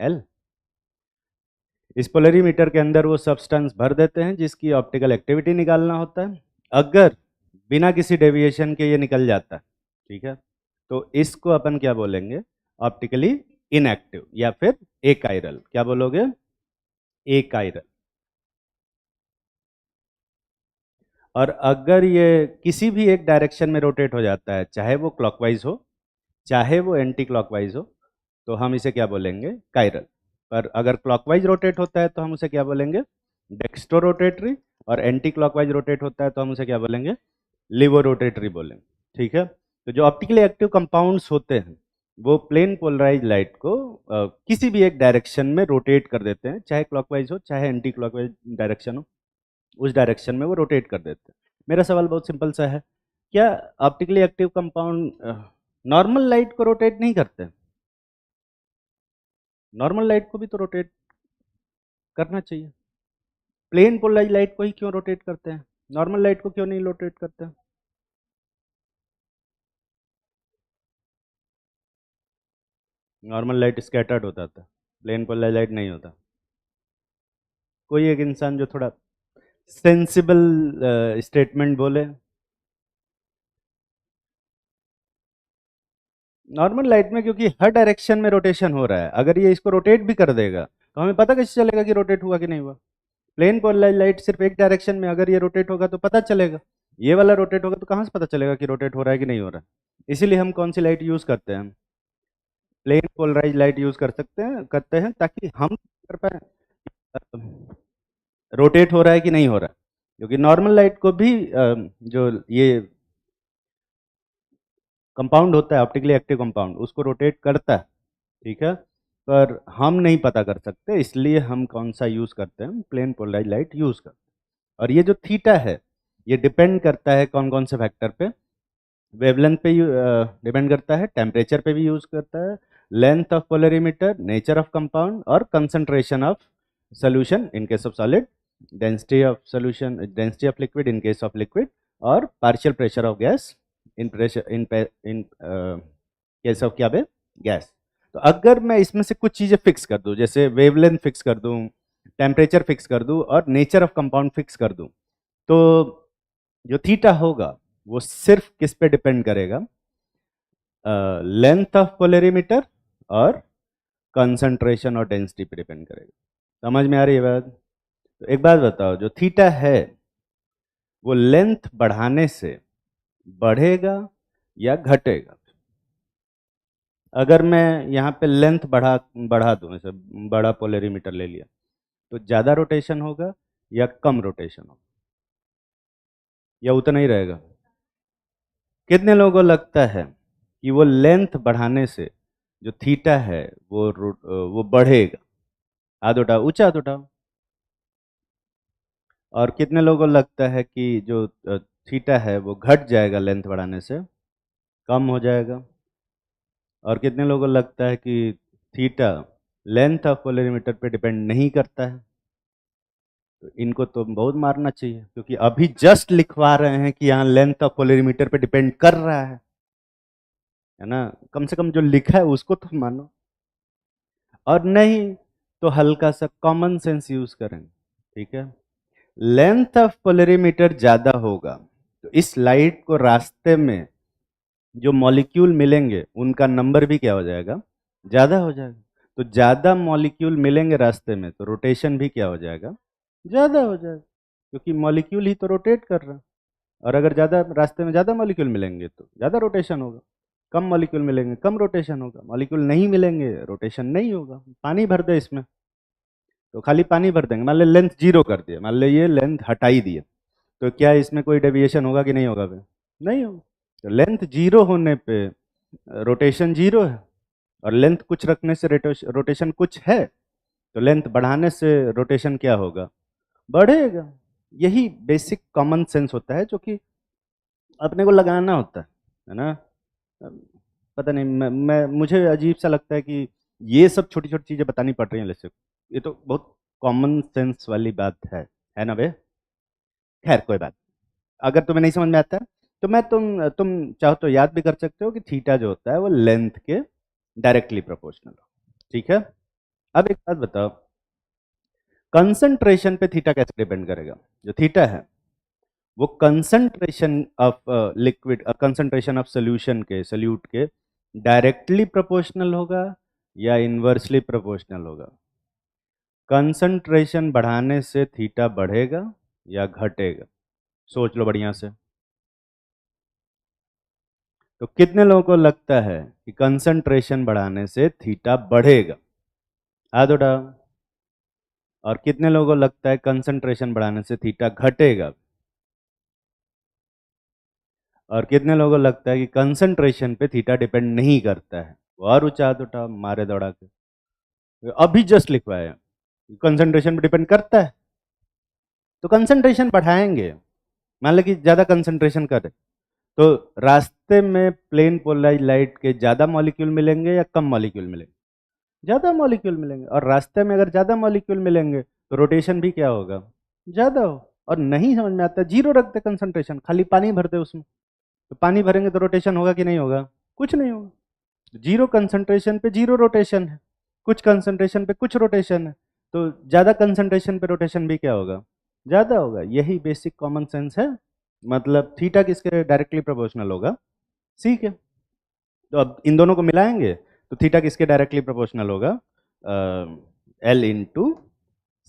L। इस पोलरीमीटर के अंदर वो सब्सटेंस भर देते हैं जिसकी ऑप्टिकल एक्टिविटी निकालना होता है। अगर बिना किसी डेविएशन के ये निकल जाता है, ठीक है, तो इसको अपन क्या बोलेंगे? ऑप्टिकली इनएक्टिव या फिर एकाइरल। क्या बोलोगे? एकाइरल। और अगर ये किसी भी एक डायरेक्शन में रोटेट हो जाता है, चाहे वो क्लॉकवाइज हो चाहे वो एंटी क्लॉकवाइज हो, तो हम इसे क्या बोलेंगे? काइरल। पर अगर क्लॉकवाइज रोटेट होता है तो हम उसे क्या बोलेंगे? Dextro rotatory. और एंटी क्लॉकवाइज रोटेट होता है तो हम उसे क्या बोलेंगे? लिवो रोटेटरी बोलेंगे। ठीक है। तो जो ऑप्टिकली एक्टिव कंपाउंड्स होते हैं वो प्लेन पोलराइज लाइट को किसी भी एक डायरेक्शन में रोटेट कर देते हैं, चाहे क्लॉकवाइज हो चाहे एंटी क्लॉकवाइज डायरेक्शन हो, उस डायरेक्शन में वो रोटेट कर देते हैं। मेरा सवाल बहुत सिंपल सा है, क्या optically active compound normal light को रोटेट नहीं करते? नॉर्मल लाइट को भी तो रोटेट करना चाहिए। प्लेन पोलराइज लाइट को ही क्यों रोटेट करते हैं? नॉर्मल लाइट को क्यों नहीं रोटेट करते हैं? नॉर्मल लाइट स्कैटर्ड होता था, प्लेन पोलराइज लाइट नहीं होता। कोई एक इंसान जो थोड़ा सेंसिबल स्टेटमेंट बोले। नॉर्मल लाइट में क्योंकि हर डायरेक्शन में रोटेशन हो रहा है, अगर ये इसको रोटेट भी कर देगा तो हमें पता कैसे चलेगा कि रोटेट हुआ कि नहीं हुआ? प्लेन पोलराइज लाइट सिर्फ एक डायरेक्शन में अगर ये रोटेट होगा तो पता चलेगा, ये वाला रोटेट होगा तो कहाँ से पता चलेगा कि रोटेट हो रहा है कि नहीं हो रहा है? इसीलिए हम कौन सी लाइट यूज करते हैं? प्लेन पोलराइज लाइट यूज करते हैं ताकि हम कर पाए रोटेट हो रहा है कि नहीं हो रहा है। क्योंकि नॉर्मल लाइट को भी जो ये कंपाउंड होता है ऑप्टिकली एक्टिव कंपाउंड उसको रोटेट करता है, ठीक है, पर हम नहीं पता कर सकते, इसलिए हम कौन सा यूज करते हैं? प्लेन पोलराइज लाइट यूज करते हैं। और ये जो थीटा है ये डिपेंड करता है कौन कौन से फैक्टर पे? वेवलेंथ पे डिपेंड करता है, टेम्परेचर पे भी यूज करता है, length of polarimeter, nature of compound और concentration of solution in case of solid, density of solution, density of liquid in case of liquid, और partial pressure of gas in pressure in case of क्या बे? Gas. तो अगर मैं इसमें से कुछ चीजें फिक्स कर दूं, जैसे वेवलेंथ फिक्स कर दूं, टेम्परेचर फिक्स कर दूं और नेचर ऑफ कंपाउंड फिक्स कर दूं, तो जो थीटा होगा वो सिर्फ किस पे डिपेंड करेगा? लेंथ ऑफ पोलरीमीटर और कंसंट्रेशन और डेंसिटी पे डिपेंड करेगा। समझ में आ रही है बात? तो एक बात बताओ, जो थीटा है वो लेंथ बढ़ाने से बढ़ेगा या घटेगा? अगर मैं यहाँ पे लेंथ बढ़ा बढ़ा दूं, ऐसे बड़ा पोलरीमीटर ले लिया, तो ज़्यादा रोटेशन होगा या कम रोटेशन होगा या उतना ही रहेगा? कितने लोगों को लगता है कि वो लेंथ बढ़ाने से जो थीटा है वो बढ़ेगा? हाथ उठाओ, ऊंचा हाथ उठाओ। और कितने लोगों को लगता है कि जो थीटा है वो घट जाएगा लेंथ बढ़ाने से, कम हो जाएगा? और कितने लोगों को लगता है कि थीटा लेंथ ऑफ पोलरीमीटर पे डिपेंड नहीं करता है? तो इनको तो बहुत मारना चाहिए, क्योंकि अभी जस्ट लिखवा रहे हैं कि यहाँ लेंथ ऑफ पोलरीमीटर पे डिपेंड कर रहा है ना? कम से कम जो लिखा है उसको तो मानो। और नहीं तो हल्का सा कॉमन सेंस यूज करें, ठीक है? लेंथ ऑफ पोलरीमीटर ज्यादा होगा तो इस लाइट को रास्ते में जो मॉलिक्यूल मिलेंगे उनका नंबर भी क्या हो जाएगा? ज्यादा हो जाएगा। तो ज्यादा मॉलिक्यूल मिलेंगे रास्ते में तो रोटेशन भी क्या हो जाएगा? ज्यादा हो जाएगा, क्योंकि मॉलिक्यूल ही तो रोटेट कर रहा है। और अगर ज्यादा रास्ते में ज्यादा मॉलिक्यूल मिलेंगे तो ज्यादा रोटेशन होगा, कम मॉलिक्यूल मिलेंगे कम रोटेशन होगा, मॉलिक्यूल नहीं मिलेंगे रोटेशन नहीं होगा। पानी भर दे इसमें तो खाली पानी भर देंगे, मान लो लेंथ जीरो कर दिया, मान लो ये लेंथ हटाई दिए, तो क्या इसमें कोई डेविएशन होगा कि नहीं होगा? फिर नहीं होगा। तो लेंथ जीरो होने पे रोटेशन जीरो है, और लेंथ कुछ रखने से रोटेशन कुछ है, तो लेंथ बढ़ाने से रोटेशन क्या होगा? बढ़ेगा। यही बेसिक कॉमन सेंस होता है जो कि अपने को लगाना होता है ना? पता नहीं, मुझे अजीब सा लगता है कि ये सब छोटी छोटी चीजें बतानी पड़ रही हैं जैसे, ये तो बहुत कॉमन सेंस वाली बात है ना बे? खैर कोई बात। अगर तुम्हें नहीं समझ में आता है तो मैं तुम चाहो तो याद भी कर सकते हो कि थीटा जो होता है वो लेंथ के डायरेक्टली प्रोपोर्शनल हो, ठीक है? अब एक बात बताओ, कंसंट्रेशन पे थीटा कैसे डिपेंड करेगा? जो थीटा है वो concentration of liquid, concentration of solution के, सोल्यूट के डायरेक्टली प्रोपोर्शनल होगा या इनवर्सली प्रोपोर्शनल होगा? कंसंट्रेशन बढ़ाने से थीटा बढ़ेगा या घटेगा? सोच लो बढ़िया से। तो कितने लोगों को लगता है कि कंसंट्रेशन बढ़ाने से थीटा बढ़ेगा? हाथ उठाओ। और कितने लोगों को लगता है कंसंट्रेशन बढ़ाने से थीटा घटेगा? और कितने लोगों को लगता है कि कंसंट्रेशन पे थीटा डिपेंड नहीं करता है? वो और ऊंचा हाथ उठाओ, मारे दौड़ा के। अभी जस्ट लिखवाया, कंसंट्रेशन पे डिपेंड करता है तो कंसंट्रेशन बढ़ाएंगे। मान लो कि ज़्यादा कंसंट्रेशन करे तो रास्ते में प्लेन पोलराइज लाइट के ज़्यादा मॉलिक्यूल मिलेंगे या कम मॉलिक्यूल मिलेंगे? ज़्यादा मॉलिक्यूल मिलेंगे। और रास्ते में अगर ज़्यादा मॉलिक्यूल मिलेंगे तो रोटेशन भी क्या होगा? ज़्यादा हो। और नहीं समझ में आता, जीरो रख दे कंसंट्रेशन, खाली पानी भर दे उसमें, तो पानी भरेंगे तो रोटेशन होगा कि नहीं होगा? कुछ नहीं होगा। जीरो कंसंट्रेशन पे जीरो रोटेशन है, कुछ कंसंट्रेशन पे कुछ रोटेशन है, तो ज़्यादा कंसंट्रेशन पे रोटेशन भी क्या होगा? ज़्यादा होगा। यही बेसिक कॉमन सेंस है। मतलब थीटा किसके डायरेक्टली प्रोपोर्शनल होगा? सी के। तो अब इन दोनों को मिलाएंगे तो थीटा किसके डायरेक्टली प्रोपोर्शनल होगा? एल इंटू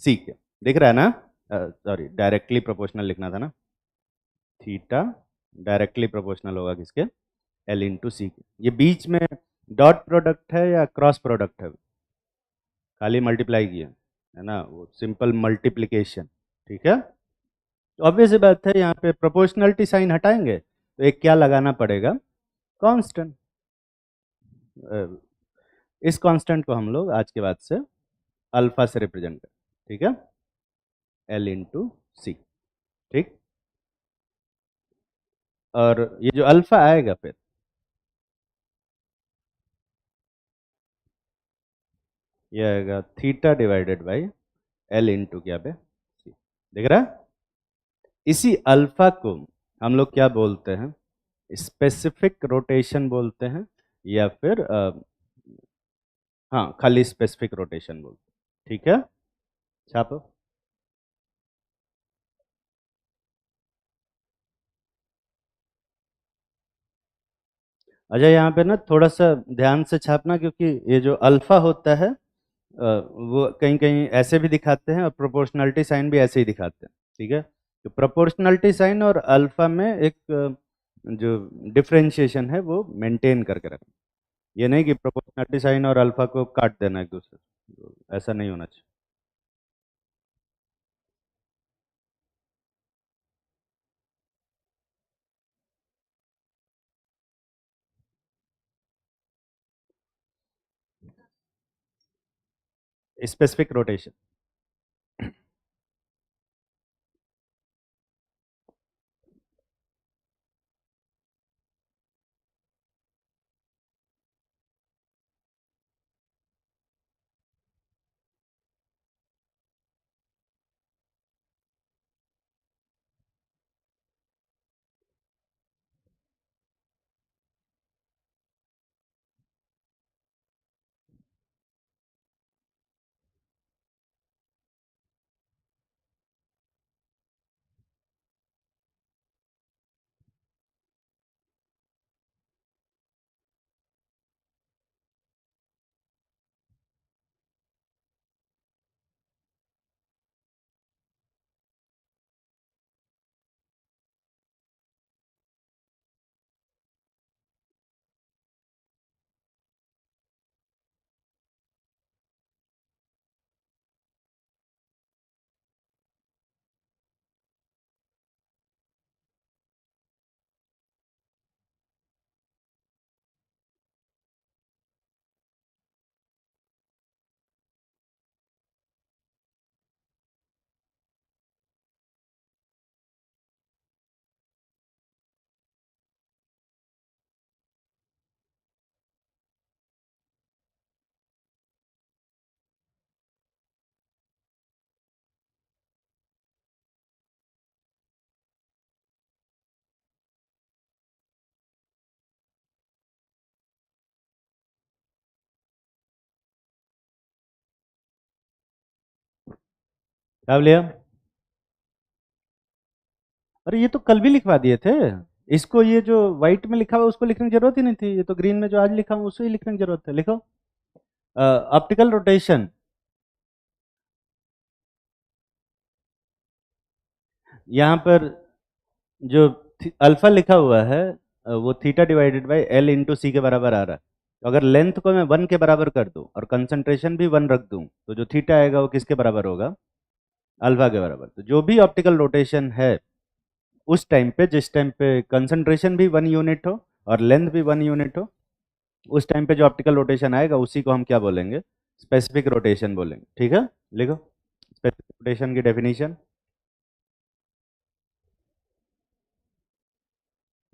सी के। दिख रहा है ना? सॉरी, डायरेक्टली प्रोपोर्शनल लिखना था ना। थीटा डायरेक्टली प्रोपोर्शनल होगा किसके? एल इंटू सी के। ये बीच में डॉट प्रोडक्ट है या क्रॉस प्रोडक्ट है? खाली मल्टीप्लाई किया है ना, वो सिंपल मल्टीप्लिकेशन। ठीक है। तो ऑब्वियस बात है, यहाँ पे प्रोपोर्शनलिटी साइन हटाएंगे तो एक क्या लगाना पड़ेगा? कांस्टेंट। इस कांस्टेंट को हम लोग आज के बाद से अल्फा से रिप्रेजेंट करें। ठीक है, एल इंटू सी। ठीक। और ये जो अल्फा आएगा फिर, ये आएगा theta divided by L into क्या पे सी। देख रहा है? इसी अल्फा को हम लोग क्या बोलते हैं? स्पेसिफिक रोटेशन बोलते हैं, या फिर हाँ, खाली स्पेसिफिक रोटेशन बोलते हैं। ठीक है, छापो। अच्छा, यहाँ पे ना थोड़ा सा ध्यान से छापना, क्योंकि ये जो अल्फा होता है वो कहीं कहीं ऐसे भी दिखाते हैं और प्रोपोर्शनलिटी साइन भी ऐसे ही दिखाते हैं। ठीक है। तो प्रोपोर्शनलिटी साइन और अल्फा में एक जो डिफरेंशिएशन है वो मेंटेन करके रखना। ये नहीं कि प्रोपोर्शनलिटी साइन और अल्फा को काट देना एक दूसरे से, तो ऐसा नहीं होना चाहिए। Specific rotation. क्या लिया? अरे ये तो कल भी लिखवा दिए थे। इसको ये जो व्हाइट में लिखा हुआ उसको लिखने की जरूरत ही नहीं थी, ये तो ग्रीन में जो आज लिखा हुआ उसे ही लिखने की जरूरत है। लिखो ऑप्टिकल रोटेशन। यहाँ पर जो अल्फा लिखा हुआ है वो theta divided by L into C के बराबर आ रहा है। तो अगर लेंथ को मैं 1 के बराबर कर दूं और कंसंट्रेशन भी 1 रख दूं तो जो थीटा आएगा वो किसके बराबर होगा? अल्फा के बराबर। तो जो भी ऑप्टिकल रोटेशन है उस टाइम पे, जिस टाइम पे कंसंट्रेशन भी 1 यूनिट हो और लेंथ भी 1 यूनिट हो, उस टाइम पे जो ऑप्टिकल रोटेशन आएगा उसी को हम क्या बोलेंगे? स्पेसिफिक रोटेशन बोलेंगे। ठीक है, लिखो स्पेसिफिक रोटेशन की डेफिनेशन।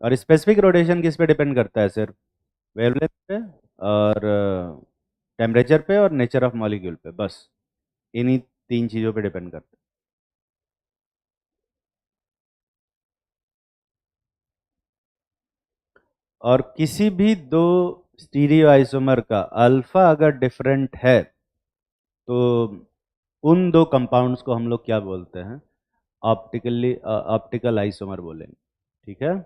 और स्पेसिफिक रोटेशन किस पे डिपेंड करता है? सिर्फ वेवलेंथ पे और टेम्परेचर पे और नेचर ऑफ मॉलिक्यूल पे, बस इन्हीं 3 चीज़ों पे डिपेंड करता है। और किसी भी दो स्टीरियो आइसोमर का अल्फा अगर डिफरेंट है तो उन दो कंपाउंड्स को हम लोग क्या बोलते हैं? ऑप्टिकल आइसोमर बोलेंगे। ठीक है।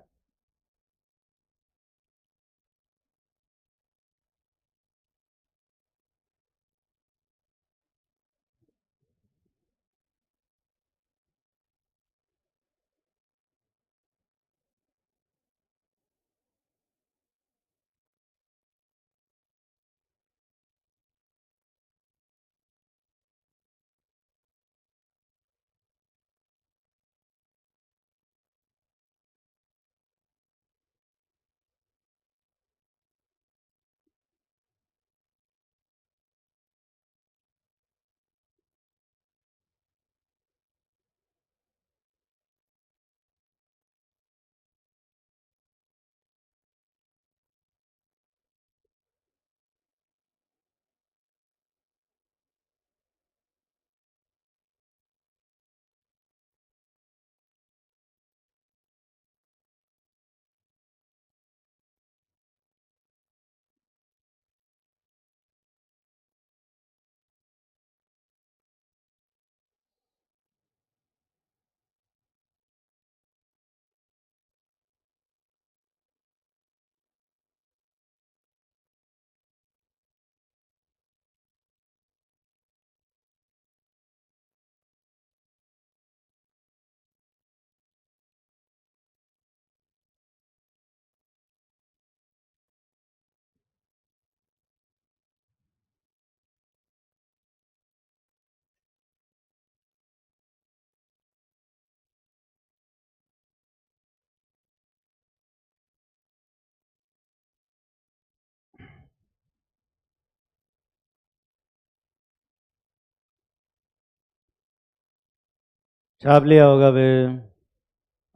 छाप लिया होगा बे।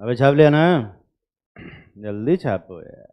अबे छाप लिया ना? जल्दी छापो यार।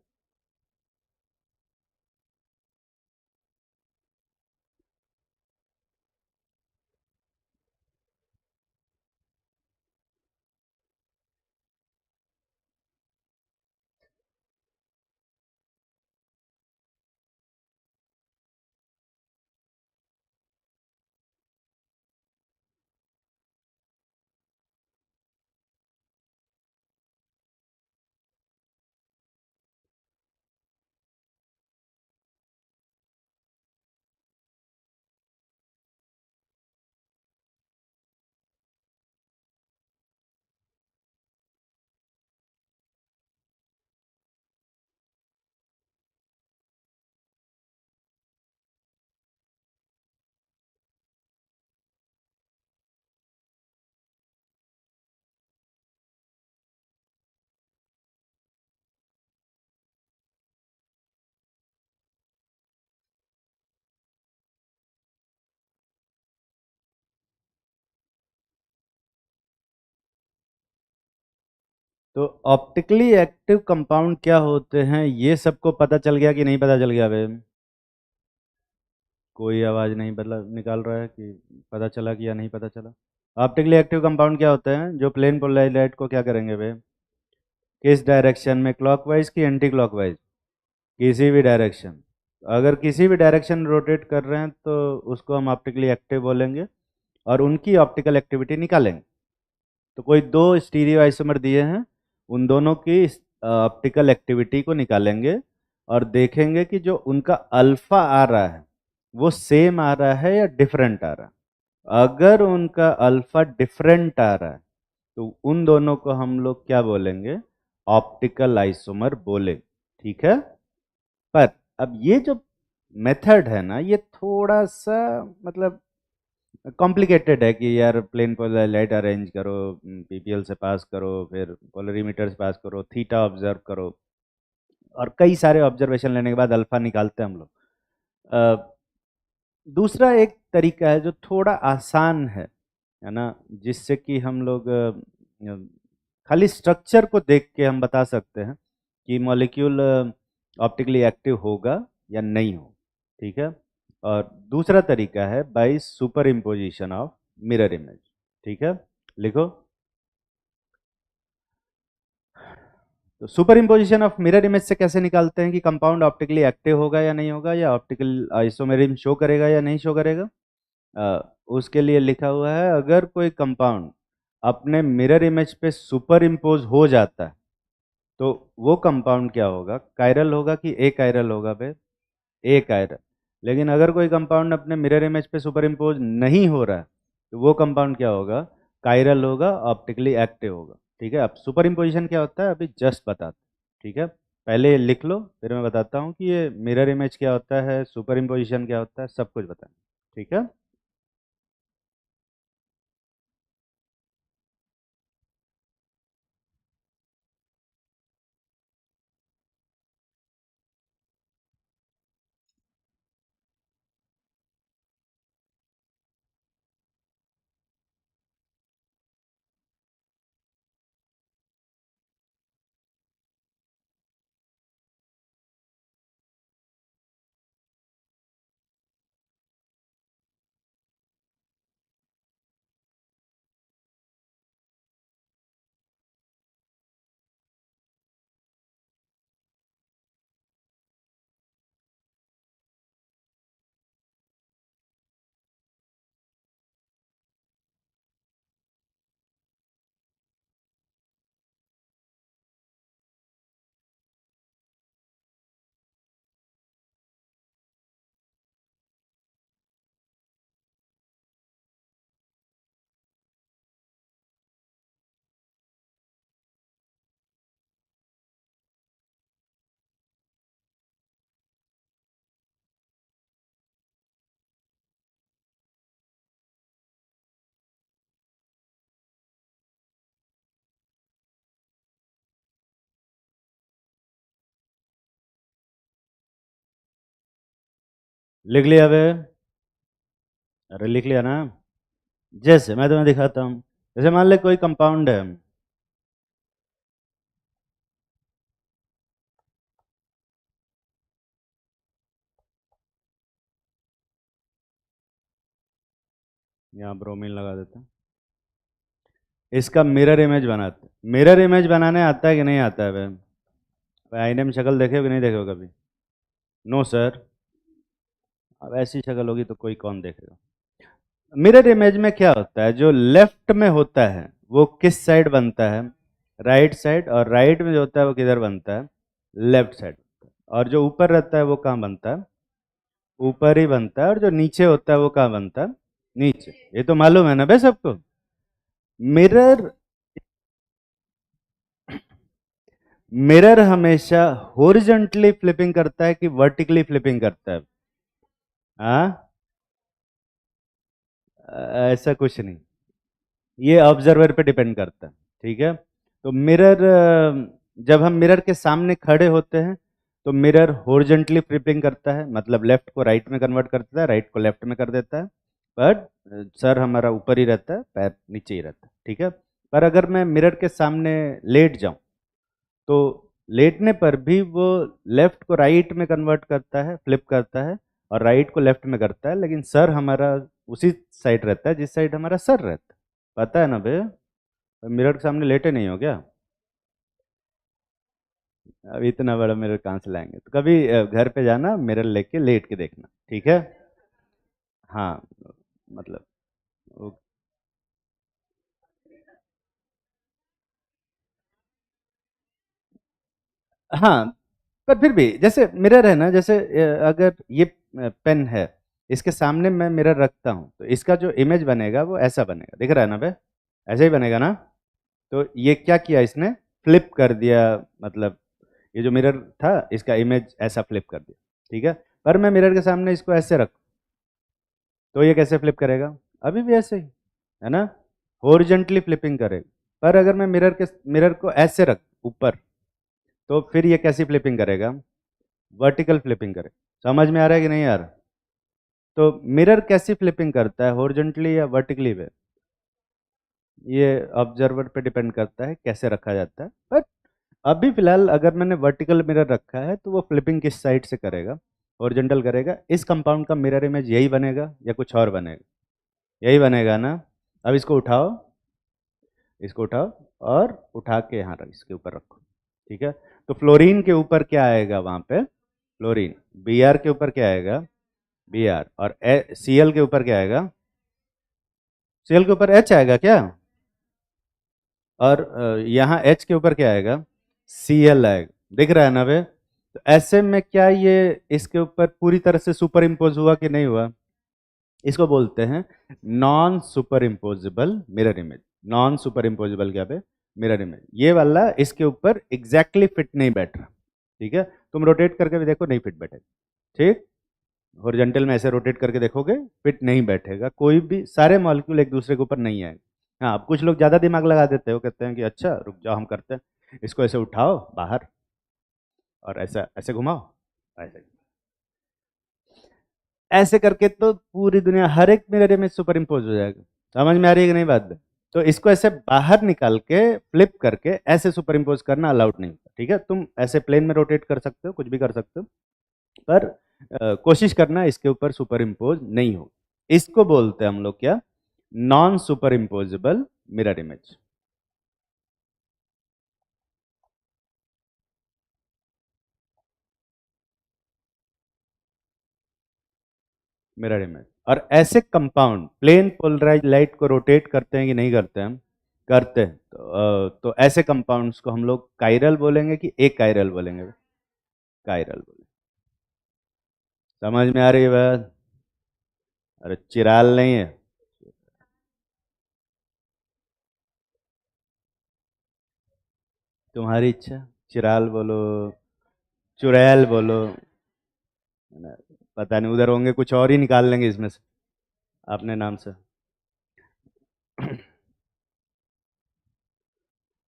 तो ऑप्टिकली एक्टिव कंपाउंड क्या होते हैं ये सबको पता चल गया कि नहीं पता चल गया बे? कोई आवाज़ नहीं बदला निकाल रहा है कि पता चला कि या नहीं पता चला। ऑप्टिकली एक्टिव कंपाउंड क्या होते हैं जो प्लेन पोलराइज्ड लाइट को क्या करेंगे बे? किस डायरेक्शन में, क्लॉकवाइज की एंटी क्लॉकवाइज? किसी भी डायरेक्शन। अगर किसी भी डायरेक्शन रोटेट कर रहे हैं तो उसको हम ऑप्टिकली एक्टिव बोलेंगे। और उनकी ऑप्टिकल एक्टिविटी निकालेंगे। तो कोई दो स्टीरियो आइसोमर दिए हैं, उन दोनों की ऑप्टिकल एक्टिविटी को निकालेंगे और देखेंगे कि जो उनका अल्फा आ रहा है वो सेम आ रहा है या डिफरेंट आ रहा है। अगर उनका अल्फा डिफरेंट आ रहा है तो उन दोनों को हम लोग क्या बोलेंगे, ऑप्टिकल आइसोमर बोले। ठीक है। पर अब ये जो मेथड है ना, ये थोड़ा सा मतलब कॉम्प्लिकेटेड है कि यार प्लेन पोलर लाइट अरेंज करो, पीपीएल से पास करो, फिर पोलरीमीटर से पास करो, थीटा ऑब्जर्व करो, और कई सारे ऑब्जर्वेशन लेने के बाद अल्फा निकालते हैं हम लोग। दूसरा एक तरीका है जो थोड़ा आसान है ना, जिससे कि हम लोग खाली स्ट्रक्चर को देख के हम बता सकते हैं कि मॉलिक्यूल ऑप्टिकली एक्टिव होगा या नहीं हो। ठीक है। और दूसरा तरीका है by super imposition of mirror image. ठीक है, लिखो। तो super imposition of mirror image से कैसे निकालते हैं कि कंपाउंड ऑप्टिकली एक्टिव होगा या नहीं होगा, या ऑप्टिकल आइसोमेरिज्म शो करेगा या नहीं शो करेगा। उसके लिए लिखा हुआ है, अगर कोई कंपाउंड अपने मिरर इमेज पे सुपर इम्पोज हो जाता है तो वो कंपाउंड क्या होगा, कायरल होगा कि ए कायरल होगा बे, ए कायरल। लेकिन अगर कोई कंपाउंड अपने मिरर इमेज पे सुपर इम्पोज नहीं हो रहा है तो वो कंपाउंड क्या होगा, कायरल होगा, ऑप्टिकली एक्टिव होगा। ठीक है। अब सुपर इम्पोजिशन क्या होता है अभी जस्ट बताते हैं। ठीक है, पहले ये लिख लो, फिर मैं बताता हूँ कि ये मिरर इमेज क्या होता है, सुपर इम्पोजिशन क्या होता है, सब कुछ बताएं। ठीक है। लिख लिया बे, अरे लिख लिया ना। जैसे मैं तुम्हें दिखाता हूँ, जैसे मान ले कोई कंपाउंड है, यहाँ ब्रोमीन लगा देते हैं, इसका मिरर इमेज बनाते हैं। मिरर इमेज बनाने आता है कि नहीं आता है बे? भाई आईने में शक्ल देखे हो कि नहीं देखे हो कभी? No sir. अब ऐसी शक्ल होगी तो कोई कौन देखेगा। मिरर इमेज में क्या होता है, जो लेफ्ट में होता है वो किस साइड बनता है, राइट साइड, और राइट में जो होता है वो किधर बनता है, लेफ्ट साइड। और जो ऊपर रहता है वो कहाँ बनता है, ऊपर ही बनता है, और जो नीचे होता है वो कहाँ बनता है, नीचे। ये तो मालूम है ना भाई सबको। मिरर मिरर हमेशा हॉरिजॉन्टली फ्लिपिंग करता है कि वर्टिकली फ्लिपिंग करता है? हाँ, ऐसा कुछ नहीं, ये ऑब्जर्वर पे डिपेंड करता है। ठीक है। तो मिरर, जब हम मिरर के सामने खड़े होते हैं तो मिरर हॉरिजॉन्टली फ्लिपिंग करता है, मतलब लेफ्ट को राइट में कन्वर्ट करता है, राइट को लेफ्ट में कर देता है। बट सर हमारा ऊपर ही रहता है, पैर नीचे ही रहता है। ठीक है। पर अगर मैं मिरर के सामने लेट जाऊं तो लेटने पर भी वो लेफ्ट को राइट में कन्वर्ट करता है, फ्लिप करता है, और राइट को लेफ्ट में करता है, लेकिन सर हमारा उसी साइड रहता है जिस साइड हमारा सर रहता है। पता है ना भैया? मिरर के सामने लेटे नहीं हो क्या? अब इतना बड़ा मिरर कहाँ से लाएंगे, तो कभी घर पे जाना, मिरर लेके लेट के देखना। ठीक है। हाँ, मतलब हाँ, पर फिर भी जैसे मिरर है ना, जैसे अगर ये पेन है, इसके सामने मैं मिरर रखता हूँ, तो इसका जो इमेज बनेगा वो ऐसा बनेगा, दिख रहा है ना बे? ऐसे ही बनेगा ना? तो ये क्या किया इसने? फ्लिप कर दिया, मतलब ये जो मिरर था इसका इमेज ऐसा फ्लिप कर दिया, ठीक है? पर मैं मिरर के सामने इसको ऐसे रख, तो ये कैसे फ्लिप करेगा? अभी भी ऐसे ही, है ना? हॉरिजेंटली फ्लिपिंग करेगा। पर अगर मैं मिरर को ऐसे रख ऊपर, तो फिर ये कैसी फ्लिपिंग करेगा? वर्टिकल फ्लिपिंग करेगा। समझ में आ रहा है कि नहीं आ रहा? तो मिरर कैसी फ्लिपिंग करता है, हॉरिजेंटली या वर्टिकली वे? ये ऑब्जर्वर पे डिपेंड करता है कैसे रखा जाता है। बट अभी फिलहाल अगर मैंने वर्टिकल मिरर रखा है तो वो फ्लिपिंग किस साइड से करेगा? हॉरिजेंटल करेगा। इस कंपाउंड का मिरर इमेज यही बनेगा या कुछ और बनेगा? यही बनेगा ना? अब इसको उठाओ, इसको उठाओ और उठा के यहाँ रख, इसके ऊपर रखो, ठीक है? तो फ्लोरीन के ऊपर क्या आएगा वहाँ पे? फ्लोरीन। बी आर के ऊपर क्या आएगा? B R. और सी एल के ऊपर क्या आएगा? सी एल के ऊपर एच आएगा क्या? और यहाँ एच के ऊपर क्या आएगा? सी एल आएगा। दिख रहा है ना वे? तो ऐसे में क्या ये इसके ऊपर पूरी तरह से सुपर इम्पोज हुआ कि नहीं हुआ? इसको बोलते हैं non super impossible mirror image. Non super imposable क्या पे? Mirror image. ये वाला इसके ऊपर एग्जैक्टली फिट नहीं बैठ रहा, ठीक है? तुम रोटेट करके भी देखो, नहीं फिट बैठेगा, ठीक? हॉरिजॉन्टल में ऐसे रोटेट करके देखोगे, फिट नहीं बैठेगा, कोई भी, सारे मॉलिक्यूल एक दूसरे के ऊपर नहीं आएगा। हाँ, अब कुछ लोग ज़्यादा दिमाग लगा देते हो, कहते हैं कि अच्छा रुक जाओ हम करते हैं, इसको ऐसे उठाओ बाहर और ऐसा ऐसे घुमाओ, ऐसे ऐसे करके तो पूरी दुनिया हर एक मिरर इमेज सुपर इम्पोज हो जाएगा। समझ में आ रही है कि नहीं बात? तो इसको ऐसे बाहर निकाल के फ्लिप करके ऐसे सुपर इम्पोज करना अलाउड नहीं होता, ठीक है? तुम ऐसे प्लेन में रोटेट कर सकते हो, कुछ भी कर सकते हो, पर कोशिश करना इसके ऊपर सुपर इम्पोज नहीं हो। इसको बोलते हैं हम लोग क्या? Non super impossible mirror image. Mirror image. और ऐसे कंपाउंड प्लेन पोलराइज लाइट को रोटेट करते हैं कि नहीं करते हैं? हम करते हैं। तो ऐसे कंपाउंड्स को हम लोग कायरल बोलेंगे कि एक कायरल बोलेंगे? कायरल बोलेंगे। समझ में आ रही है बात? अरे चिराल नहीं है, तुम्हारी इच्छा। चिराल बोलो, चुड़ैल बोलो, है ना? पता नहीं, उधर होंगे कुछ और ही निकाल लेंगे इसमें से अपने नाम से।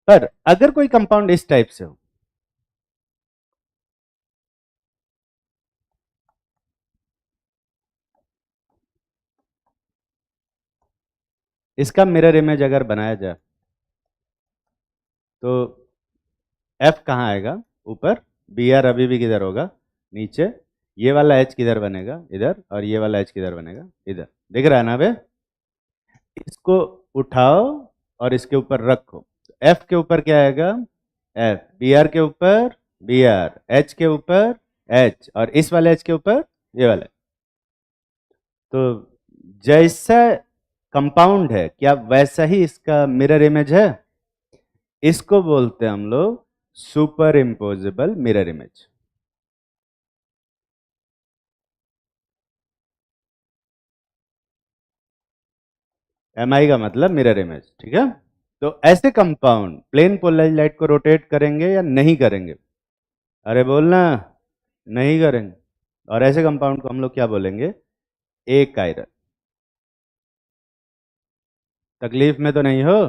पर अगर कोई कंपाउंड इस टाइप से हो, इसका मिरर इमेज अगर बनाया जाए, तो एफ कहाँ आएगा? ऊपर। बी आर अभी भी किधर होगा? नीचे। ये वाला एच किधर बनेगा? इधर। और ये वाला एच किधर बनेगा? इधर। दिख रहा है ना बे? इसको उठाओ और इसके ऊपर रखो। एफ के ऊपर क्या आएगा? एफ। बी आर के ऊपर बी आर। एच के ऊपर एच। और इस वाले एच के ऊपर ये वाला। तो जैसा कंपाउंड है क्या वैसा ही इसका मिरर इमेज है? इसको बोलते हैं हम लोग super impossible mirror image. M I का मतलब मिरर इमेज, ठीक है? तो ऐसे कंपाउंड प्लेन पोलराइज लाइट को रोटेट करेंगे या नहीं करेंगे? अरे बोलना। नहीं करेंगे। और ऐसे कंपाउंड को हम लोग क्या बोलेंगे? एक कायरल। तकलीफ में तो नहीं हो?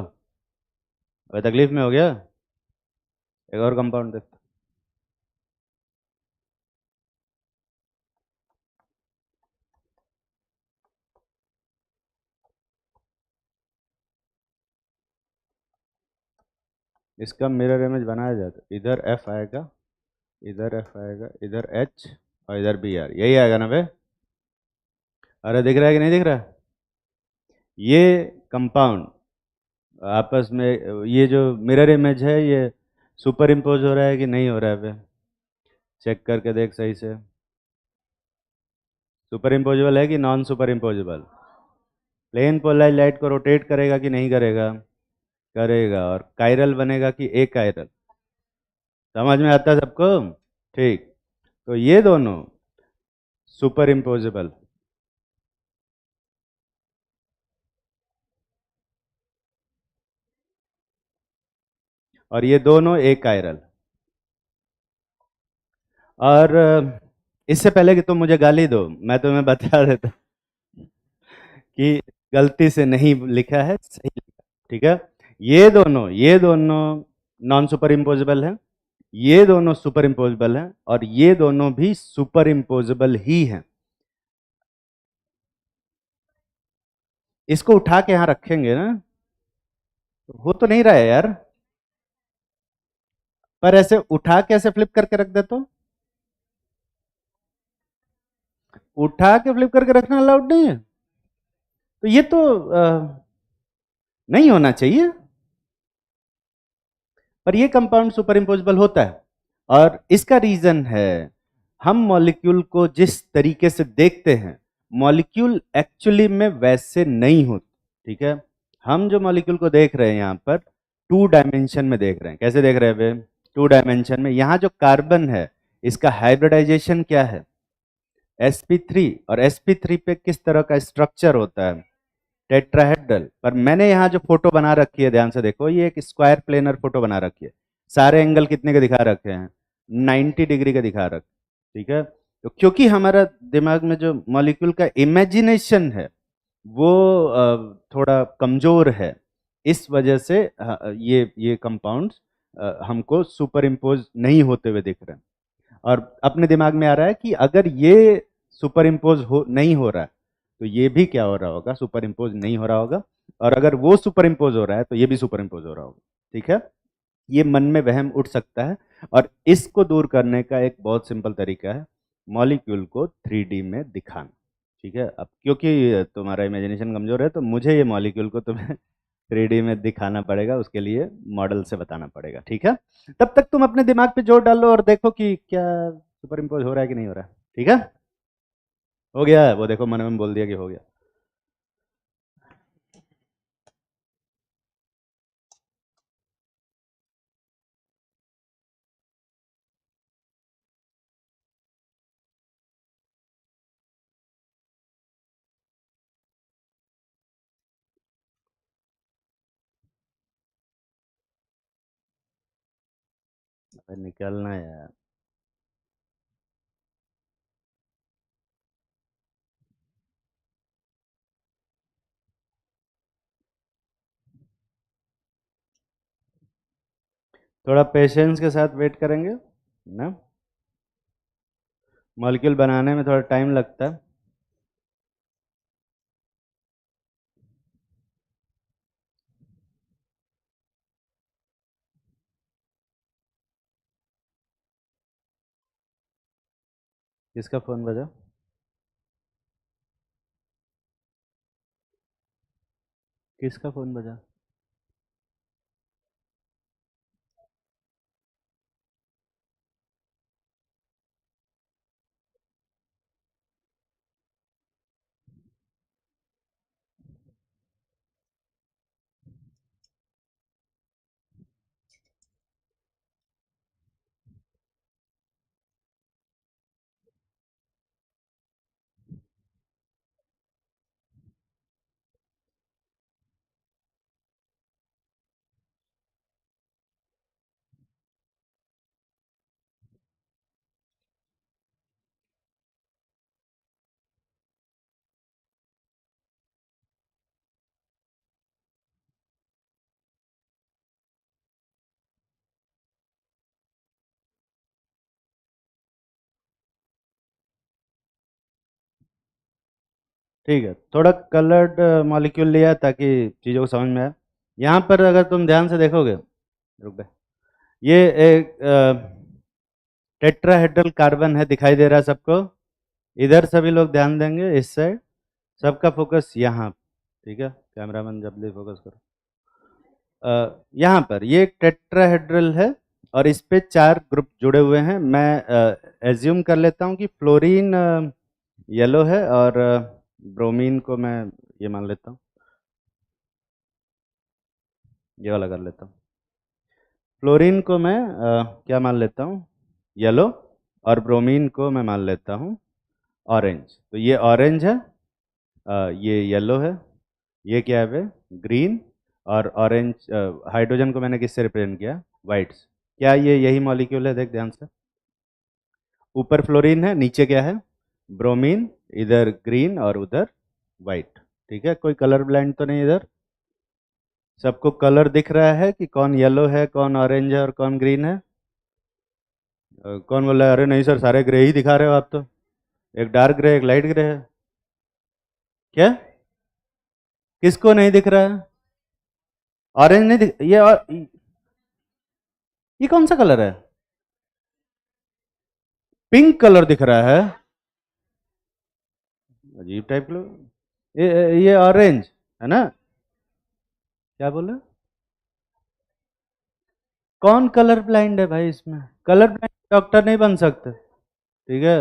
अगर तकलीफ में हो गया, एक और कंपाउंड देखते। इसका मिरर इमेज बनाया जाता है, इधर एफ आएगा, इधर एफ आएगा, इधर एच, और इधर बी आर। यही आएगा ना बे? अरे दिख रहा है कि नहीं दिख रहा है? ये कंपाउंड आपस में, ये जो मिरर इमेज है ये सुपर इम्पोज हो रहा है कि नहीं हो रहा है बे? चेक करके देख सही से। सुपर इम्पोजेबल है कि non superimposable? Plane polarise light को रोटेट करेगा कि नहीं करेगा? करेगा। और कायरल बनेगा कि एक कायरल? समझ में आता है सबको? ठीक। तो ये दोनों सुपर इम्पोजेबल, और ये दोनों एक कायरल। और इससे पहले कि तुम मुझे गाली दो, मैं तुम्हें बता देता कि गलती से नहीं लिखा है, सही लिखा, ठीक है। ये दोनों नॉन सुपर इम्पोजेबल हैं, ये दोनों सुपर इम्पोजेबल हैं, और ये दोनों भी सुपर इम्पोजेबल ही हैं। इसको उठा के यहां रखेंगे ना, तो हो तो नहीं रहा है यार। पर ऐसे उठा के ऐसे फ्लिप करके रख दे तो, उठा के फ्लिप करके रखना अलाउड नहीं है। तो ये तो नहीं होना चाहिए। पर ये कंपाउंड सुपर इम्पोजेबल होता है, और इसका रीजन है, हम मॉलिक्यूल को जिस तरीके से देखते हैं, मॉलिक्यूल एक्चुअली में वैसे नहीं होते, ठीक है। हम जो मॉलिक्यूल को देख रहे हैं यहाँ पर, 2 डायमेंशन में देख रहे हैं। कैसे देख रहे हैं वे? 2 डायमेंशन में। यहाँ जो कार्बन है, इसका हाइब्रिडाइजेशन क्या है? sp3। और sp3 पे किस तरह का स्ट्रक्चर होता है? टेट्राहेड्रल। पर मैंने यहाँ जो फोटो बना रखी है, ध्यान से देखो, ये एक स्क्वायर प्लेनर फोटो बना रखी है। सारे एंगल कितने के दिखा रखे हैं? 90 डिग्री का दिखा रखे, ठीक है। तो क्योंकि हमारा दिमाग में जो मॉलिक्यूल का इमेजिनेशन है, वो थोड़ा कमजोर है, इस वजह से ये कंपाउंड्स हमको सुपर इम्पोज नहीं होते हुए दिख रहे हैं। और अपने दिमाग में आ रहा है कि अगर ये सुपर इम्पोज हो नहीं हो रहा है, तो ये भी क्या हो रहा होगा? सुपर इम्पोज नहीं हो रहा होगा। और अगर वो सुपर इम्पोज हो रहा है, तो ये भी सुपर इम्पोज हो रहा होगा, ठीक है। ये मन में वहम उठ सकता है, और इसको दूर करने का एक बहुत सिंपल तरीका है, मॉलिक्यूल को 3D में दिखाना, ठीक है। अब क्योंकि तुम्हारा इमेजिनेशन कमजोर है, तो मुझे ये मॉलिक्यूल को तुम्हें 3D में दिखाना पड़ेगा, उसके लिए मॉडल से बताना पड़ेगा, ठीक है। तब तक तुम अपने दिमाग पे जोर डालो और देखो कि क्या सुपर इम्पोज हो रहा है कि नहीं हो रहा है, ठीक है। हो गया है, वो देखो मन में बोल दिया कि हो गया। अबे निकलना है यार। थोड़ा पेशेंस के साथ वेट करेंगे ना, मॉलिक्यूल बनाने में थोड़ा टाइम लगता है। किसका फोन बजा? किसका फोन बजा? ठीक है, थोड़ा कलर्ड मॉलिक्यूल लिया ताकि चीज़ों को समझ में आए। यहाँ पर अगर तुम ध्यान से देखोगे, रुक गए, ये एक टेट्राहेड्रल कार्बन है, दिखाई दे रहा है सबको? इधर सभी लोग ध्यान देंगे, इस साइड सबका फोकस यहाँ, ठीक है। कैमरामैन जल्दी फोकस करो। यहाँ पर ये एक टेट्राहेड्रल है, और इस पे 4 ग्रुप जुड़े हुए हैं। मैं एज्यूम कर लेता हूँ कि फ्लोरीन येलो है, और ब्रोमीन को मैं ये मान लेता हूँ, ये वाला कर लेता हूँ। फ्लोरीन को मैं क्या मान लेता हूँ, येलो, और ब्रोमीन को मैं मान लेता हूँ ऑरेंज। तो ये ऑरेंज है, ये येलो है, ये क्या है, ग्रीन, और ऑरेंज। हाइड्रोजन को मैंने किससे रिप्रेजेंट किया, वाइट्स। क्या ये यही मॉलिक्यूल है, देख ध्यान से। ऊपर फ्लोरीन है, नीचे क्या है, ब्रोमीन, इधर ग्रीन और उधर वाइट। ठीक है, कोई कलर ब्लाइंड तो नहीं इधर, सबको कलर दिख रहा है कि कौन येलो है, कौन ऑरेंज है और कौन ग्रीन है। कौन बोला, अरे नहीं सर सारे ग्रे ही दिखा रहे हो आप तो, एक डार्क ग्रे एक लाइट ग्रे है। क्या, किसको नहीं दिख रहा है, ऑरेंज नहीं दिख ये कौन सा कलर है, पिंक कलर दिख रहा है, अजीब टाइप का। ये ऑरेंज है ना, क्या बोले, कौन कलर ब्लाइंड है भाई इसमें, कलर ब्लाइंड डॉक्टर नहीं बन सकते, ठीक है।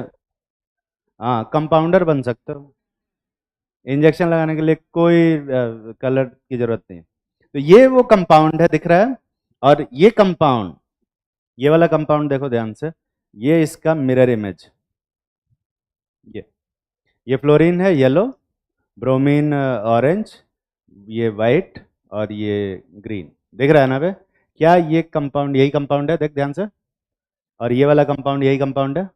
हाँ, कंपाउंडर बन सकते हो, इंजेक्शन लगाने के लिए कोई कलर की जरूरत नहीं। तो ये वो कंपाउंड है, दिख रहा है, और ये कंपाउंड, ये वाला कंपाउंड देखो ध्यान से, ये इसका मिरर इमेज, ये ये फ्लोरीन है येलो, ब्रोमीन ऑरेंज, ये वाइट, और ये ग्रीन, दिख रहा है ना बे। क्या ये कंपाउंड यही कंपाउंड है, देख ध्यान से, और ये वाला कंपाउंड यही कंपाउंड है,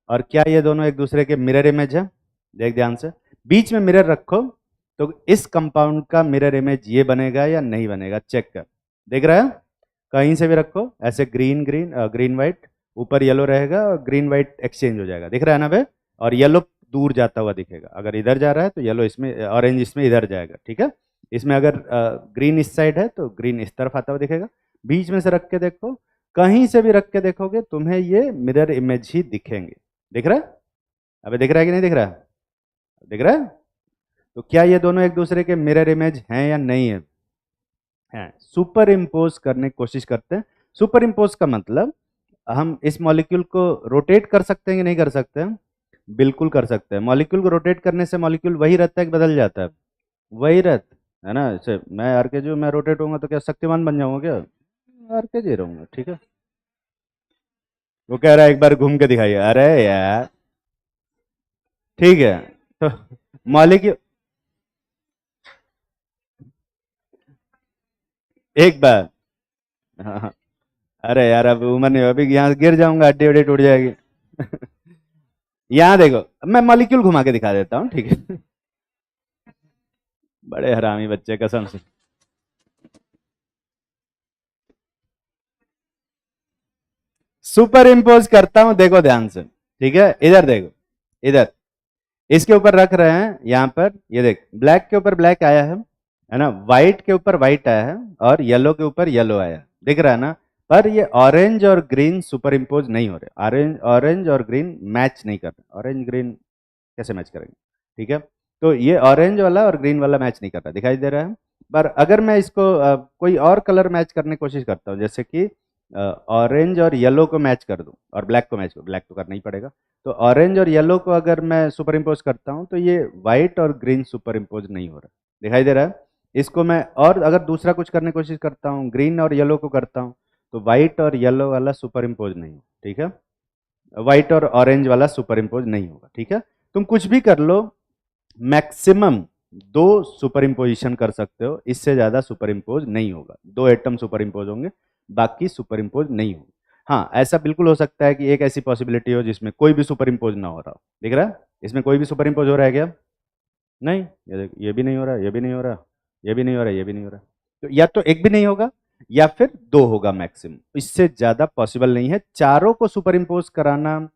और क्या ये दोनों एक दूसरे के मिरर इमेज है, देख ध्यान से। बीच में मिरर रखो तो इस कंपाउंड का मिरर इमेज ये बनेगा या नहीं बनेगा, चेक कर, देख रहा है, कहीं से भी रखो ऐसे, ग्रीन ग्रीन ग्रीन वाइट, ऊपर येलो रहेगा और ग्रीन वाइट एक्सचेंज हो जाएगा, दिख रहा है ना बे। और येलो दूर जाता हुआ दिखेगा, अगर इधर जा रहा है तो येलो इसमें, ऑरेंज इसमें इधर जाएगा, ठीक है। इसमें अगर ग्रीन इस साइड है तो ग्रीन इस तरफ आता हुआ दिखेगा। बीच में से रख के देखो, कहीं से भी रख के देखोगे तुम्हें ये मिरर इमेज ही दिखेंगे, दिख रहा है, अबे दिख रहा है कि नहीं दिख रहा है, दिख रहा है। तो क्या ये दोनों एक दूसरे के मिरर इमेज हैं या नहीं है, हैं। सुपर इम्पोज करने की कोशिश करते हैं। सुपर इम्पोज का मतलब हम इस मॉलिक्यूल को रोटेट कर सकते हैं कि नहीं कर सकते हैं, बिल्कुल कर सकते हैं। मॉलिक्यूल को रोटेट करने से मॉलिक्यूल वही रहता है कि बदल जाता है, वही रहता है ना। जैसे मैं आर के जी, मैं रोटेट होऊंगा तो क्या शक्तिमान बन जाऊंगा क्या, आर के जी रहूंगा, ठीक है। वो कह रहा है एक बार घूम के दिखाइए, अरे यार ठीक है। तो मॉलिक्यूल, एक बार, हाँ हाँ। अरे यार अब उम्र नहीं हो, अभी यहाँ गिर जाऊंगा, हड्डी वड्डी टूट जाएगी। यहाँ देखो, मैं मॉलिक्यूल घुमा के दिखा देता हूँ, ठीक है। बड़े हरामी बच्चे कसम से। सुपर इम्पोज करता हूं, देखो ध्यान से, ठीक है, इधर देखो, इधर इसके ऊपर रख रहे हैं, यहाँ पर ये देख, ब्लैक के ऊपर ब्लैक आया है ना, व्हाइट के ऊपर व्हाइट आया है, और येलो के ऊपर येलो आया है, दिख रहा है ना। पर ये ऑरेंज और ग्रीन सुपर इम्पोज नहीं हो रहे, ऑरेंज ऑरेंज और ग्रीन मैच नहीं कर रहे, ऑरेंज ग्रीन कैसे मैच करेंगे, ठीक है। तो ये ऑरेंज वाला और ग्रीन वाला मैच नहीं कर रहा, दिखाई दे रहा है। पर अगर मैं इसको कोई और कलर मैच करने की कोशिश करता हूँ, जैसे कि ऑरेंज और येलो को मैच कर दूं और ब्लैक को मैच करूं, ब्लैक तो करना ही पड़ेगा। तो ऑरेंज और येलो को अगर मैं सुपर इम्पोज करता हूं तो ये व्हाइट और ग्रीन सुपर इम्पोज नहीं हो रहा, दिखाई दे रहा है। इसको मैं और अगर दूसरा कुछ करने की कोशिश करता हूँ, ग्रीन और येलो को करता हूँ, तो व्हाइट और येलो वाला सुपर इम्पोज नहीं हो, ठीक है। व्हाइट और ऑरेंज वाला सुपर इम्पोज नहीं होगा, ठीक है। तुम कुछ भी कर लो, मैक्सिमम दो सुपर इम्पोजिशन कर सकते हो, इससे ज्यादा सुपर इम्पोज नहीं होगा, दो एटम सुपर इम्पोज होंगे, बाकी सुपर इम्पोज नहीं होंगे। हाँ, ऐसा बिल्कुल हो सकता है कि एक ऐसी पॉसिबिलिटी हो जिसमें कोई भी सुपर इम्पोज ना हो रहा हो, दिख रहा है, इसमें कोई भी सुपर इम्पोज हो रहा है क्या, नहीं, ये देख, ये भी नहीं हो रहा, ये भी नहीं हो रहा, ये भी नहीं हो रहा, ये भी नहीं हो रहा। तो या तो एक भी नहीं होगा या फिर दो होगा मैक्सिमम, इससे ज्यादा पॉसिबल नहीं है। चारों को सुपर इम्पोज कराना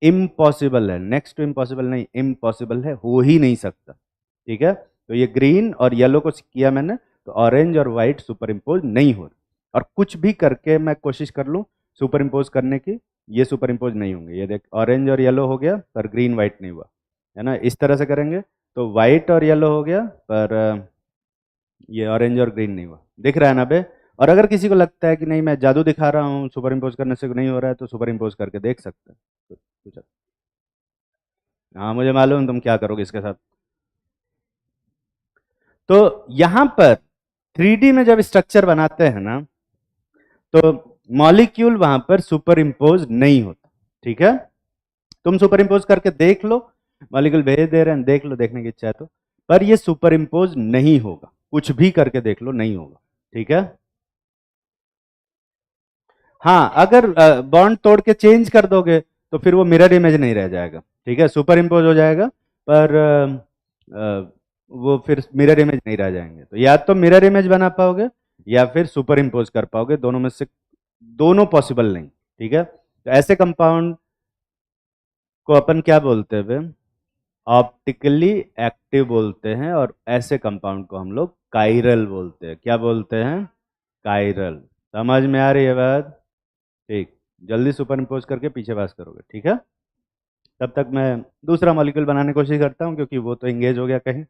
इम्पॉसिबल है, नेक्स्ट टू इम्पॉसिबल नहीं, इम्पॉसिबल है, हो ही नहीं सकता, ठीक है। तो ये ग्रीन और येलो को किया मैंने, तो ऑरेंज और व्हाइट सुपर इम्पोज नहीं हो रहे। और कुछ भी करके मैं कोशिश कर लूँ सुपर इम्पोज करने की, ये सुपर इम्पोज नहीं होंगे। ये देख, ऑरेंज और येलो हो गया पर ग्रीन व्हाइट नहीं हुआ, है ना। इस तरह से करेंगे तो व्हाइट और येलो हो गया, पर ये ऑरेंज और ग्रीन नहीं हुआ, दिख रहा है ना बे। और अगर किसी को लगता है कि नहीं मैं जादू दिखा रहा हूँ, सुपर इम्पोज करने से नहीं हो रहा है, तो सुपर इम्पोज करके देख सकते हैं, कुछ। हाँ, मुझे मालूम तुम क्या करोगे इसके साथ। तो यहां पर 3D में जब स्ट्रक्चर बनाते हैं ना, तो मॉलिक्यूल वहां पर सुपर इम्पोज नहीं होता। ठीक है, तुम सुपर इम्पोज करके देख लो, मॉलिक्यूल भेज दे रहे हैं, देख लो, देखने की इच्छा है तो, पर ये सुपर इम्पोज नहीं होगा, कुछ भी करके देख लो, नहीं होगा। ठीक है, हाँ, अगर बॉन्ड तोड़ के चेंज कर दोगे तो फिर वो मिरर इमेज नहीं रह जाएगा। ठीक है, सुपर इम्पोज हो जाएगा, पर वो फिर मिरर इमेज नहीं रह जाएंगे। तो या तो मिरर इमेज बना पाओगे या फिर सुपर इम्पोज कर पाओगे, दोनों में से दोनों पॉसिबल नहीं। ठीक है, तो ऐसे कंपाउंड को अपन क्या बोलते हैं, ऑप्टिकली एक्टिव बोलते हैं, और ऐसे कंपाउंड को हम लोग काइरल बोलते हैं। क्या बोलते हैं? काइरल। समझ में आ रही है बात? ठीक, जल्दी सुपर इम्पोज करके पीछे पास करोगे। ठीक है, तब तक मैं दूसरा मॉलिक्यूल बनाने की कोशिश करता हूँ, क्योंकि वो तो इंगेज हो गया कहीं।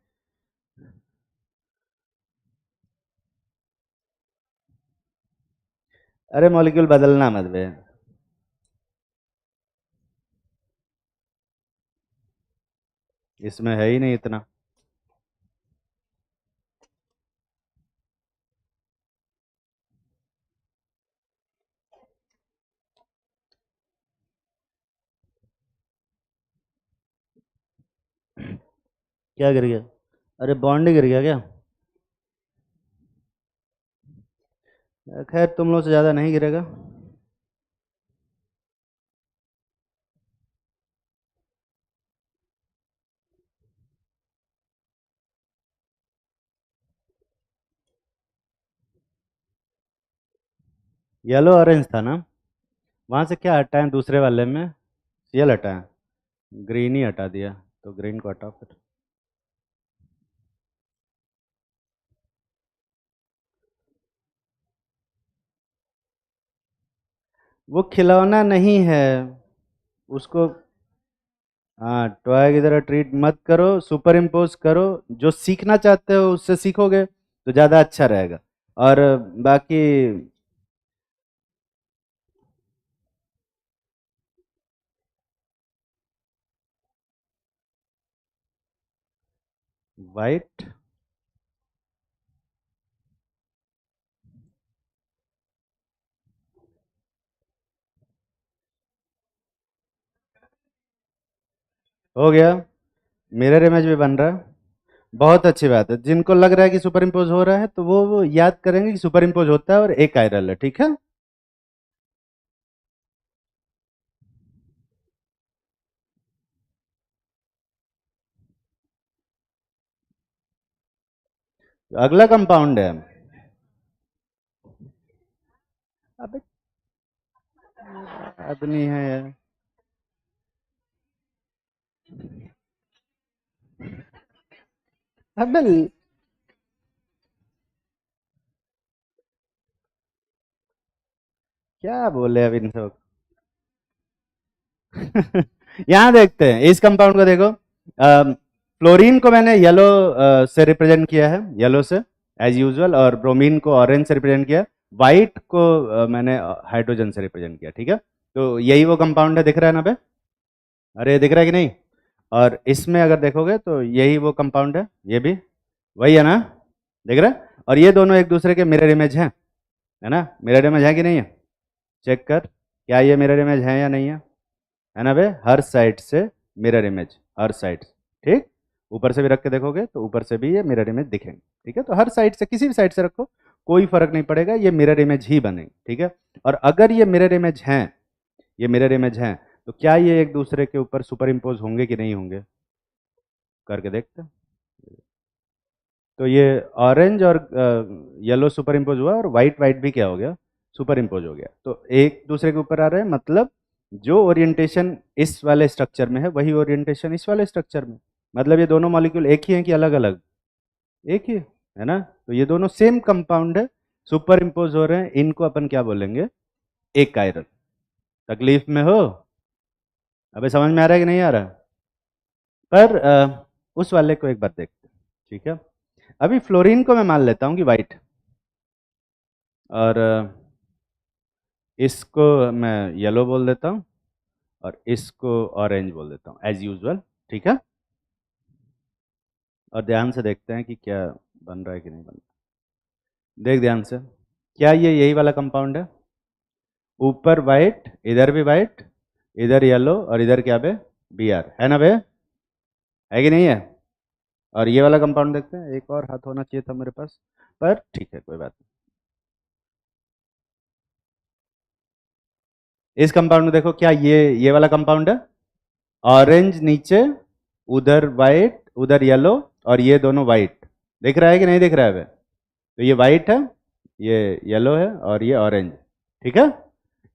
अरे मॉलिक्यूल बदलना मत बे। इसमें है ही नहीं इतना। क्या गिर गया? अरे बॉन्ड ही गिर गया क्या? खैर, तुम लोग से ज़्यादा नहीं गिरेगा। येलो ऑरेंज था ना? वहाँ से क्या हटाएं दूसरे वाले में? सीएल हटाएं? ग्रीन ही हटा दिया, तो ग्रीन को हटाओ फिर। वो खिलौना नहीं है, उसको। हाँ, टॉय की तरह ट्रीट मत करो, सुपर इम्पोज करो। जो सीखना चाहते हो उससे सीखोगे तो ज़्यादा अच्छा रहेगा। और बाकी वाइट। हो गया, मिरर इमेज भी बन रहा है। बहुत अच्छी बात है। जिनको लग रहा है कि सुपर इम्पोज हो रहा है तो वो याद करेंगे कि सुपर इम्पोज होता है और एक आयरल है। ठीक है, अगला कंपाउंड है। अबे आदमी है यार। अबे क्या बोले अब इन सब। यहाँ देखते हैं, इस कंपाउंड को देखो। फ्लोरीन को मैंने येलो से रिप्रेजेंट किया है, येलो से एज यूजुअल, और ब्रोमीन को ऑरेंज से रिप्रेजेंट किया। वाइट को मैंने हाइड्रोजन से रिप्रेजेंट किया। ठीक है, तो यही वो कंपाउंड है, दिख रहा है ना बे? अरे दिख रहा है कि नहीं? और इसमें अगर देखोगे तो यही वो कंपाउंड है, ये भी वही है ना? दिख रहा है? और ये दोनों एक दूसरे के मिरर इमेज हैं, है ना? मिरर इमेज है कि नहीं है? चेक कर, क्या ये मिरर इमेज है या नहीं है ना बे? हर साइड से मिरर इमेज, हर साइड से। ठीक, ऊपर से भी रख के देखोगे तो ऊपर से भी ये मिरर इमेज दिखेंगे। ठीक है, तो हर साइड से, किसी भी साइड से रखो, कोई फर्क नहीं पड़ेगा, ये मिरर इमेज ही बनेंगे। ठीक है, और अगर ये मिरर इमेज हैं, ये मिरर इमेज हैं, तो क्या ये एक दूसरे के ऊपर सुपर इम्पोज होंगे कि नहीं होंगे? करके देखते हैं। तो ये ऑरेंज और येलो सुपर इम्पोज हुआ, और वाइट वाइट भी क्या हो गया? सुपर इम्पोज हो गया। तो एक दूसरे के ऊपर आ रहे हैं, मतलब जो ओरिएंटेशन इस वाले स्ट्रक्चर में है वही ओरिएंटेशन इस वाले स्ट्रक्चर में। मतलब ये दोनों मॉलिक्यूल एक ही हैं कि अलग अलग? एक ही है ना? तो ये दोनों सेम कंपाउंड है, सुपर इम्पोज हो रहे हैं, इनको अपन क्या बोलेंगे? एक कायरल। तकलीफ में हो? अबे समझ में आ रहा है कि नहीं आ रहा? पर उस वाले को एक बार देखते हैं। ठीक है, अभी फ्लोरीन को मैं मान लेता हूँ कि वाइट, और इसको मैं येलो बोल देता हूँ, और इसको ऑरेंज बोल देता हूँ एज यूजुअल। ठीक है, और ध्यान से देखते हैं कि क्या बन रहा है कि नहीं बन रहा। देख ध्यान से, क्या ये यही वाला कंपाउंड है? ऊपर वाइट, इधर भी वाइट, इधर येलो और इधर क्या बे, बी आर, है ना बे, है कि नहीं है। और ये वाला कंपाउंड देखते हैं, एक और हाथ होना चाहिए था मेरे पास, पर ठीक है कोई बात नहीं। इस कंपाउंड में देखो क्या ये वाला कंपाउंड है, ऑरेंज नीचे, उधर वाइट, उधर येलो, और ये दोनों वाइट, दिख रहा है कि नहीं दिख रहा है बे। तो ये वाइट है, ये येलो है और ये ऑरेंज, ठीक है।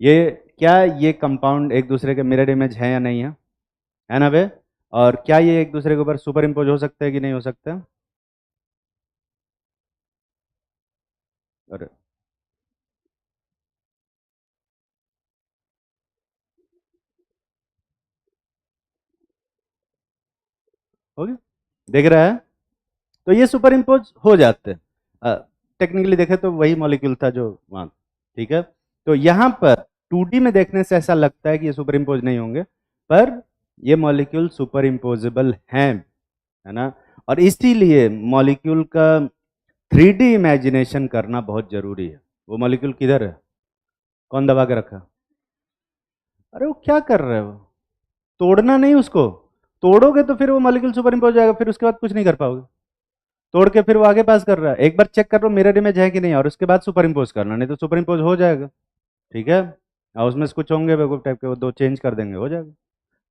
ये क्या, ये कंपाउंड एक दूसरे के मिरर इमेज है या नहीं है ना बे। और क्या ये एक दूसरे के ऊपर सुपर इम्पोज हो सकते हैं कि नहीं हो सकते हैं। और हो गया, दिख रहा है। तो ये सुपर इम्पोज हो जाते हैं, टेक्निकली देखें तो वही मॉलिक्यूल था जो वहाँ, ठीक है। तो यहाँ पर 2D में देखने से ऐसा लगता है कि ये सुपर इम्पोज नहीं होंगे, पर ये मॉलिक्यूल सुपर इम्पोजेबल हैं, है ना। और इसीलिए मॉलिक्यूल का 3D इमेजिनेशन करना बहुत जरूरी है। वो मॉलिक्यूल किधर है, कौन दबा के रखा। अरे वो क्या कर रहे हो, तोड़ना नहीं उसको, तोड़ोगे तो फिर वो मॉलिक्यूल सुपर इम्पोज हो जाएगा, फिर उसके बाद कुछ नहीं कर पाओगे। तोड़ के फिर वो आगे पास कर रहा है, एक बार चेक कर लो मिरर इमेज है कि नहीं, और उसके बाद सुपर इम्पोज करना, नहीं तो सुपर इम्पोज हो जाएगा, ठीक है। और उसमें से कुछ होंगे बेवकूफ टाइप के, वो दो चेंज कर देंगे, हो जाएगा,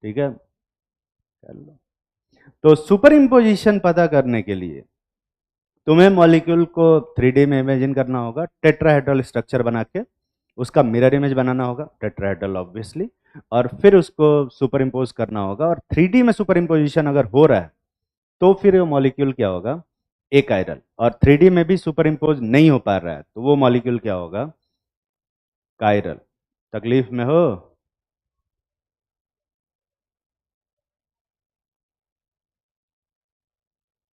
ठीक है। चलो, तो सुपर इम्पोजिशन पता करने के लिए तुम्हें मॉलिक्यूल को 3D में इमेजिन करना होगा, टेट्राहेड्रल स्ट्रक्चर बना के उसका मिरर इमेज बनाना होगा, टेट्राहेड्रल ऑब्वियसली, और फिर उसको सुपर इम्पोज करना होगा। और 3D में सुपर इम्पोजिशन अगर हो रहा है तो फिर वो मॉलिक्यूल क्या होगा, एक आयरल। और 3D में भी सुपर इम्पोज नहीं हो पा रहा है तो वो मॉलिक्यूल क्या होगा, कायरल। तकलीफ में हो,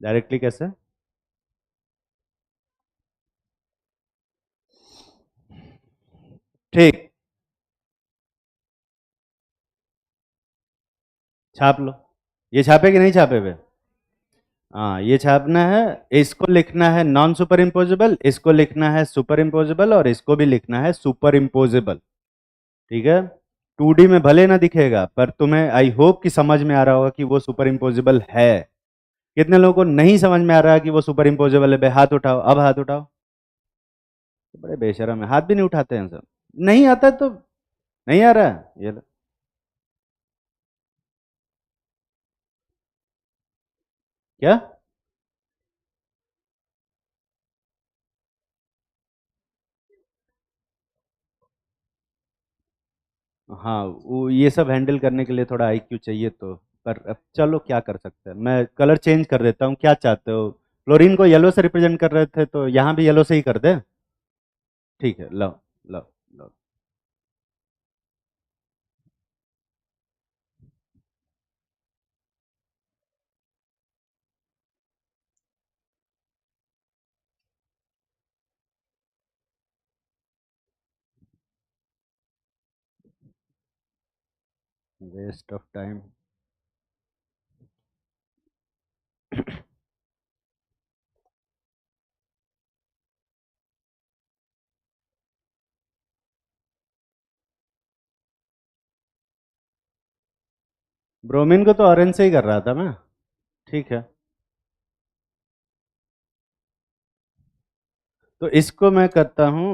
डायरेक्टली कैसे, ठीक, छाप लो। ये छापे कि नहीं छापे हुए, हाँ ये छापना है। इसको लिखना है नॉन सुपर इम्पोजेबल, इसको लिखना है सुपर इम्पोजेबल, और इसको भी लिखना है सुपर इम्पोजेबल, ठीक है। 2D में भले ना दिखेगा, पर तुम्हें आई होप कि समझ में आ रहा होगा कि वो सुपर इम्पोजेबल है। कितने लोगों को नहीं समझ में आ रहा है कि वो सुपर इम्पोजेबल है, बे हाथ उठाओ, अब हाथ उठाओ। बड़े बेशरम है, हाथ भी नहीं उठाते हैं सब, नहीं आता तो नहीं आ रहा है ये लो। क्या, हाँ वो ये सब हैंडल करने के लिए थोड़ा IQ चाहिए, तो पर अब चलो क्या कर सकते हैं, मैं कलर चेंज कर देता हूँ, क्या चाहते हो। फ्लोरीन को येलो से रिप्रेजेंट कर रहे थे तो यहाँ भी येलो से ही कर दे, ठीक है, लो लो लो। Waste of time. ब्रोमीन को तो ऑरेंज से ही कर रहा था मैं, ठीक है। तो इसको मैं करता हूँ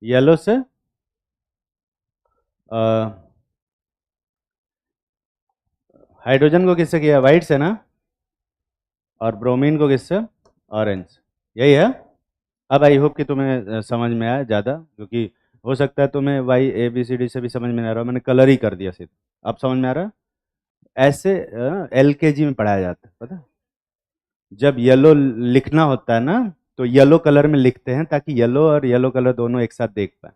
येलो से, हाइड्रोजन को किससे किया, वाइट से ना, और ब्रोमीन को किससे, ऑरेंज, यही है। अब आई होप कि तुम्हें समझ में आया ज़्यादा, क्योंकि हो सकता है तुम्हें YABCD से भी समझ में नहीं आ रहा हो, मैंने कलर ही कर दिया सिर्फ, अब समझ में आ रहा है। ऐसे LKG में पढ़ाया जाता है, पता है? जब येलो लिखना होता है ना, तो येलो कलर में लिखते हैं ताकि येलो और येलो कलर दोनों एक साथ देख पाए।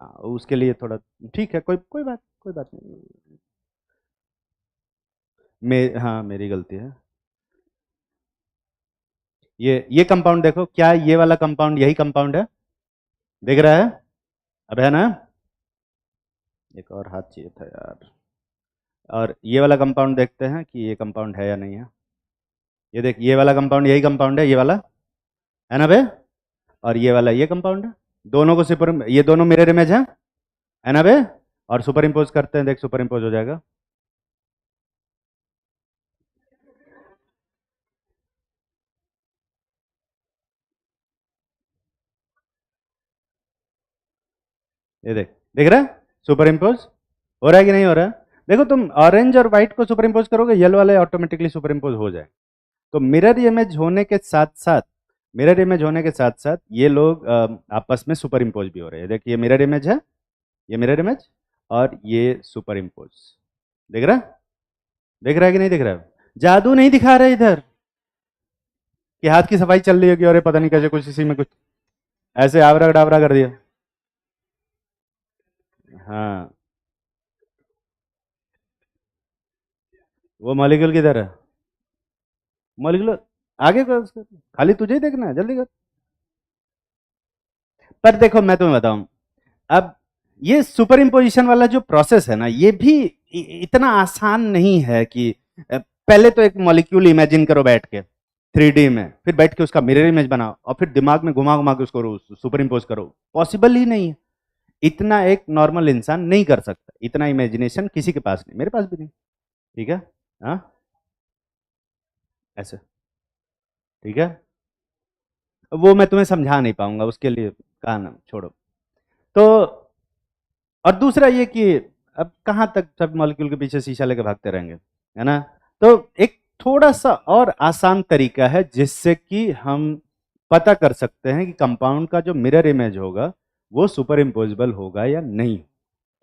हाँ, उसके लिए थोड़ा, ठीक है, कोई बात नहीं। हाँ मेरी गलती है। ये कंपाउंड देखो, क्या ये वाला कंपाउंड यही कंपाउंड है, दिख रहा है, अब है ना। एक और हाथ चाहिए था यार। और ये वाला कंपाउंड देखते हैं कि ये कंपाउंड है या नहीं है। ये देख, ये वाला कंपाउंड यही कंपाउंड है, ये वाला, है ना बे। और ये वाला ये कंपाउंड है, दोनों को सुपर, ये दोनों मिरर इमेज है ना बे? और सुपर इम्पोज करते हैं, देख सुपर इम्पोज हो जाएगा। ये देख, दिख रहा है सुपर इम्पोज हो रहा है कि नहीं हो रहा है? देखो तुम ऑरेंज और व्हाइट को सुपर इम्पोज करोगे, येलो वाले ऑटोमेटिकली सुपर इम्पोज हो जाए। तो मिरर इमेज होने के साथ साथ, मिरर इमेज होने के साथ साथ ये लोग आपस में सुपर इम्पोज भी हो रहे हैं। देखिए ये मिरर इमेज है, ये मिरर इमेज, और ये सुपर इम्पोज। दिख रहा है? दिख रहा है कि नहीं दिख रहा है? जादू नहीं दिखा रहे इधर कि हाथ की सफाई चल रही है कि अरे पता नहीं कैसे कुछ इसी में कुछ ऐसे आवरा डावरा कर दिया। हाँ, वो मॉलिक्यूल किधर है? मॉलिक्यूल आगे कर उसको, खाली तुझे ही देखना है, जल्दी कर। पर देखो मैं तुम्हें बताऊं, अब ये सुपर इम्पोजिशन वाला जो प्रोसेस है ना, ये भी इतना आसान नहीं है कि पहले तो एक मॉलिक्यूल इमेजिन करो बैठ के 3D में, फिर बैठ के उसका मिरर इमेज बनाओ, और फिर दिमाग में घुमा घुमा के उसको सुपर इम्पोज करो। पॉसिबल ही नहीं है। इतना एक नॉर्मल इंसान नहीं कर सकता, इतना इमेजिनेशन किसी के पास नहीं, मेरे पास भी नहीं। ठीक है? हाँ, ऐसे। ठीक है, वो मैं तुम्हें समझा नहीं पाऊंगा, उसके लिए कहा ना, छोड़ो। तो और दूसरा ये कि अब कहाँ तक सब मॉलिक्यूल के पीछे शीशा लेके भागते रहेंगे, है ना? तो एक थोड़ा सा और आसान तरीका है जिससे कि हम पता कर सकते हैं कि कंपाउंड का जो मिरर इमेज होगा वो सुपर इम्पोजिबल होगा या नहीं।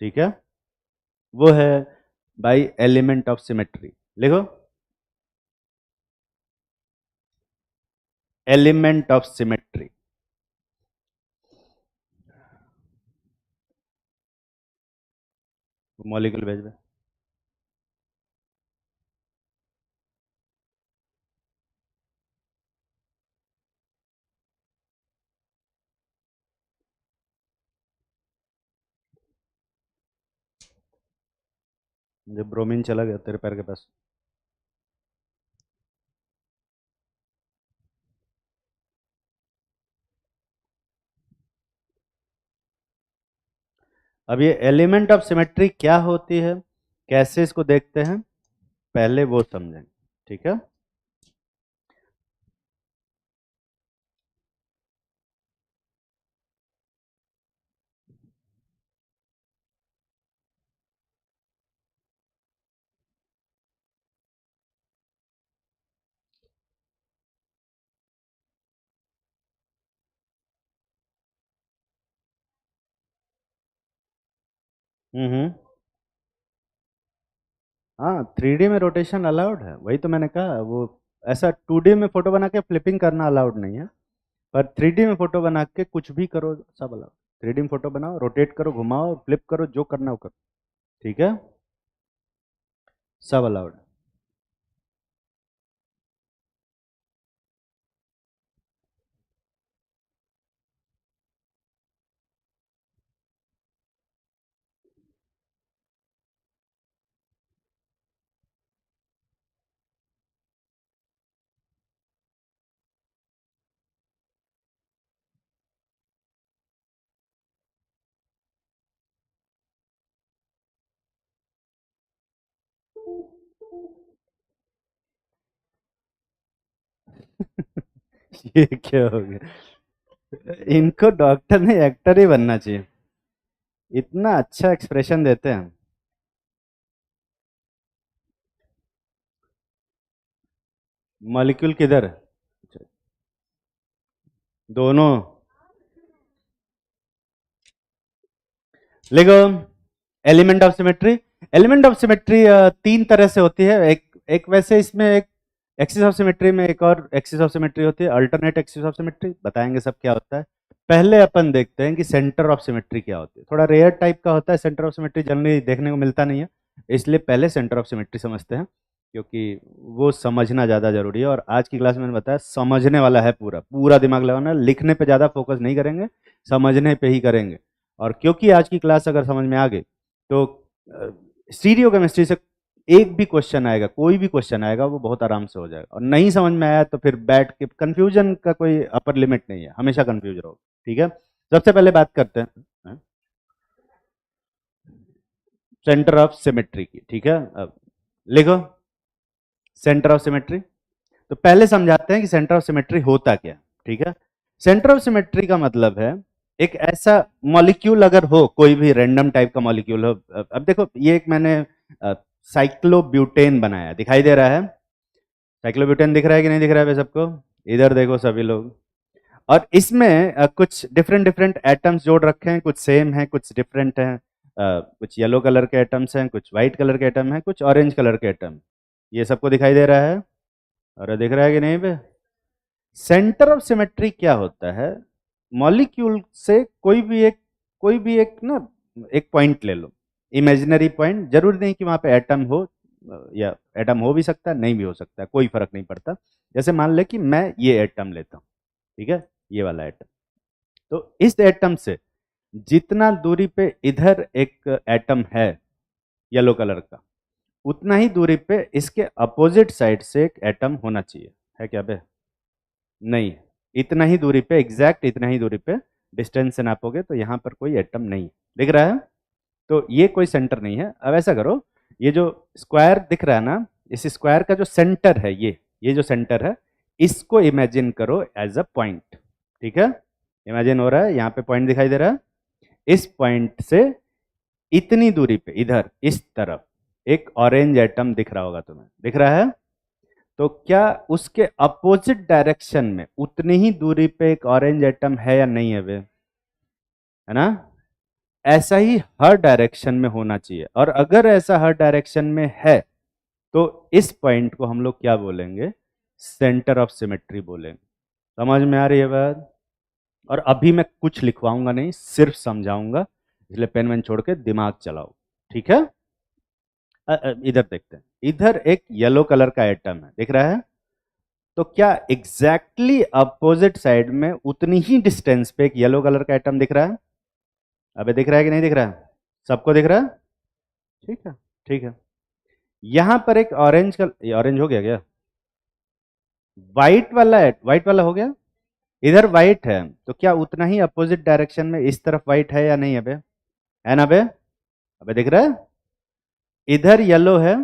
ठीक है? वो है बाय एलिमेंट ऑफ सिमेट्री। लिखो, एलिमेंट ऑफ सिमेट्री। मॉलिक्यूल भेज दे। जब ब्रोमीन चला गया तेरे पैर के पास। अब ये एलिमेंट ऑफ सिमेट्री क्या होती है, कैसे इसको देखते हैं, पहले वो समझें। ठीक है? हम्म। हाँ, 3D में रोटेशन अलाउड है, वही तो मैंने कहा। वो ऐसा 2D में फोटो बना के फ्लिपिंग करना अलाउड नहीं है, पर 3D में फोटो बना के कुछ भी करो सब अलाउड। 3D में फोटो बनाओ, रोटेट करो, घुमाओ, फ्लिप करो, जो करना हो करो। ठीक है? सब अलाउड है। ये क्या हो गया? इनको डॉक्टर ने एक्टर ही बनना चाहिए, इतना अच्छा एक्सप्रेशन देते हैं। मॉलिक्यूल किधर है? दोनों। लिखो, element of symmetry. Element of symmetry तीन तरह से होती है। एक एक वैसे इसमें एक एक्सिस ऑफ सिमेट्री में एक और एक्सिस ऑफ सिमेट्री होती है, अल्टरनेट एक्सिस ऑफ सिमेट्री। बताएंगे सब क्या होता है। पहले अपन देखते हैं कि सेंटर ऑफ सिमेट्री क्या होती है। थोड़ा रेयर टाइप का होता है सेंटर ऑफ सिमेट्री, जनरली देखने को मिलता नहीं है, इसलिए पहले सेंटर ऑफ सिमेट्री समझते हैं, क्योंकि वो समझना ज़्यादा जरूरी है। और आज की क्लास में मैंने बताया समझने वाला है, पूरा पूरा दिमाग लगाना है। लिखने पे ज़्यादा फोकस नहीं करेंगे, समझने पे ही करेंगे। और क्योंकि आज की क्लास अगर समझ में आ गई तो स्टीरियो केमिस्ट्री से एक भी क्वेश्चन आएगा, कोई भी क्वेश्चन आएगा, वो बहुत आराम से हो जाएगा। और नहीं समझ में आया तो फिर बैठ के, कंफ्यूजन का कोई अपर लिमिट नहीं है, हमेशा कंफ्यूज रहो। ठीक है, सबसे पहले बात करते हैं सेंटर ऑफ सिमेट्री की। ठीक है, अब लिखो सेंटर ऑफ सिमेट्री। तो पहले समझाते हैं कि सेंटर ऑफ सिमेट्री होता क्या। ठीक है, सेंटर ऑफ सिमेट्री का मतलब है एक ऐसा मॉलिक्यूल अगर हो, कोई भी रैंडम टाइप का मॉलिक्यूल हो। अब देखो, ये एक मैंने साइक्लोब्यूटेन बनाया, दिखाई दे रहा है? साइक्लोब्यूटेन दिख रहा है कि नहीं दिख रहा है भाई सबको? इधर देखो सभी लोग। और इसमें कुछ डिफरेंट डिफरेंट एटम्स जोड़ रखे हैं, कुछ सेम हैं, कुछ डिफरेंट हैं। कुछ येलो कलर के एटम्स हैं, कुछ वाइट कलर के एटम हैं, कुछ ऑरेंज कलर के एटम। ये सबको दिखाई दे रहा है? और दिख रहा है कि नहीं बे? सेंटर ऑफ सिमेट्री क्या होता है? मॉलिक्यूल से कोई भी एक ना, एक पॉइंट ले लो, इमेजिनरी पॉइंट। जरूरी नहीं कि वहां पे एटम हो, या एटम हो भी सकता है, नहीं भी हो सकता है, कोई फर्क नहीं पड़ता। जैसे मान ले कि मैं ये एटम लेता हूँ, ठीक है, ये वाला एटम। तो इस एटम से जितना दूरी पे इधर एक एटम है येलो कलर का, उतना ही दूरी पे इसके अपोजिट साइड से एक एटम होना चाहिए। है क्या बे? नहीं, इतना ही दूरी पे, एग्जैक्ट इतना ही दूरी पे डिस्टेंस से नापोगे तो यहाँ पर कोई एटम नहीं दिख रहा है, तो ये कोई सेंटर नहीं है। अब ऐसा करो, ये जो स्क्वायर दिख रहा है ना, इस स्क्वायर का जो सेंटर है, ये जो सेंटर है, इसको इमेजिन करो एज अ पॉइंट। ठीक है, इमेजिन हो रहा है, यहाँ पे पॉइंट दिखाई दे रहा है। इस पॉइंट से इतनी दूरी पे इधर इस तरफ एक ऑरेंज एटम दिख रहा होगा तुम्हें, दिख रहा है? तो क्या उसके अपोजिट डायरेक्शन में उतनी ही दूरी पे एक ऑरेंज एटम है या नहीं है वे? है ना? ऐसा ही हर डायरेक्शन में होना चाहिए। और अगर ऐसा हर डायरेक्शन में है तो इस पॉइंट को हम लोग क्या बोलेंगे? सेंटर ऑफ सिमेट्री बोलेंगे। समझ में आ रही है बात? और अभी मैं कुछ लिखवाऊंगा नहीं, सिर्फ समझाऊंगा, इसलिए पेन वेन छोड़ के दिमाग चलाओ। ठीक है, इधर देखते हैं। इधर एक येलो कलर का एटम है, दिख रहा है? तो क्या एग्जैक्टली अपोजिट साइड में उतनी ही डिस्टेंस पे एक येलो कलर का एटम दिख रहा है? अबे दिख रहा है कि नहीं दिख रहा है? सबको दिख रहा है? ठीक है, ठीक है। यहां पर एक ऑरेंज का, ऑरेंज हो गया क्या? व्हाइट वाला हो गया। इधर व्हाइट है, तो क्या उतना ही अपोजिट डायरेक्शन में इस तरफ व्हाइट है या नहीं? अबे है ना? अबे अबे दिख रहा है? इधर येलो है,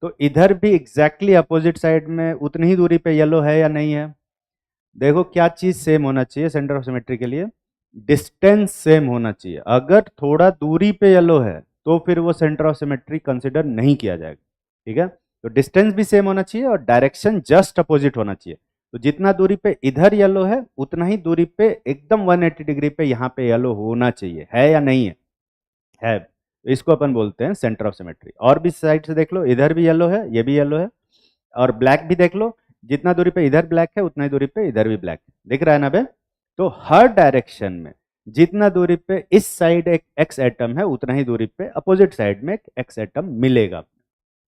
तो इधर भी एग्जैक्टली अपोजिट साइड में उतनी ही दूरी पे येलो है या नहीं है? देखो, क्या चीज सेम होना चाहिए सेंटर ऑफ सिमेट्री के लिए? डिस्टेंस सेम होना चाहिए। अगर थोड़ा दूरी पे येलो है तो फिर वो सेंटर ऑफ सिमेट्री कंसिडर नहीं किया जाएगा। ठीक है, तो डिस्टेंस भी सेम होना चाहिए और डायरेक्शन जस्ट अपोजिट होना चाहिए। तो जितना दूरी पे इधर येलो है, उतना ही दूरी पे एकदम 180 डिग्री पे यहाँ पे येलो होना चाहिए। है या नहीं है? है। तो इसको अपन बोलते हैं सेंटर ऑफ सिमेट्री। और भी साइड से देख लो, इधर भी येलो है, ये भी येलो है, और ब्लैक भी देख लो, जितना दूरी पे इधर ब्लैक है उतना ही दूरी पे इधर भी ब्लैक है। दिख रहा है ना बे? तो हर डायरेक्शन में जितना दूरी पे इस साइड एक एक्स एटम है, उतना ही दूरी पे अपोजिट साइड में एक एक्स एटम मिलेगा।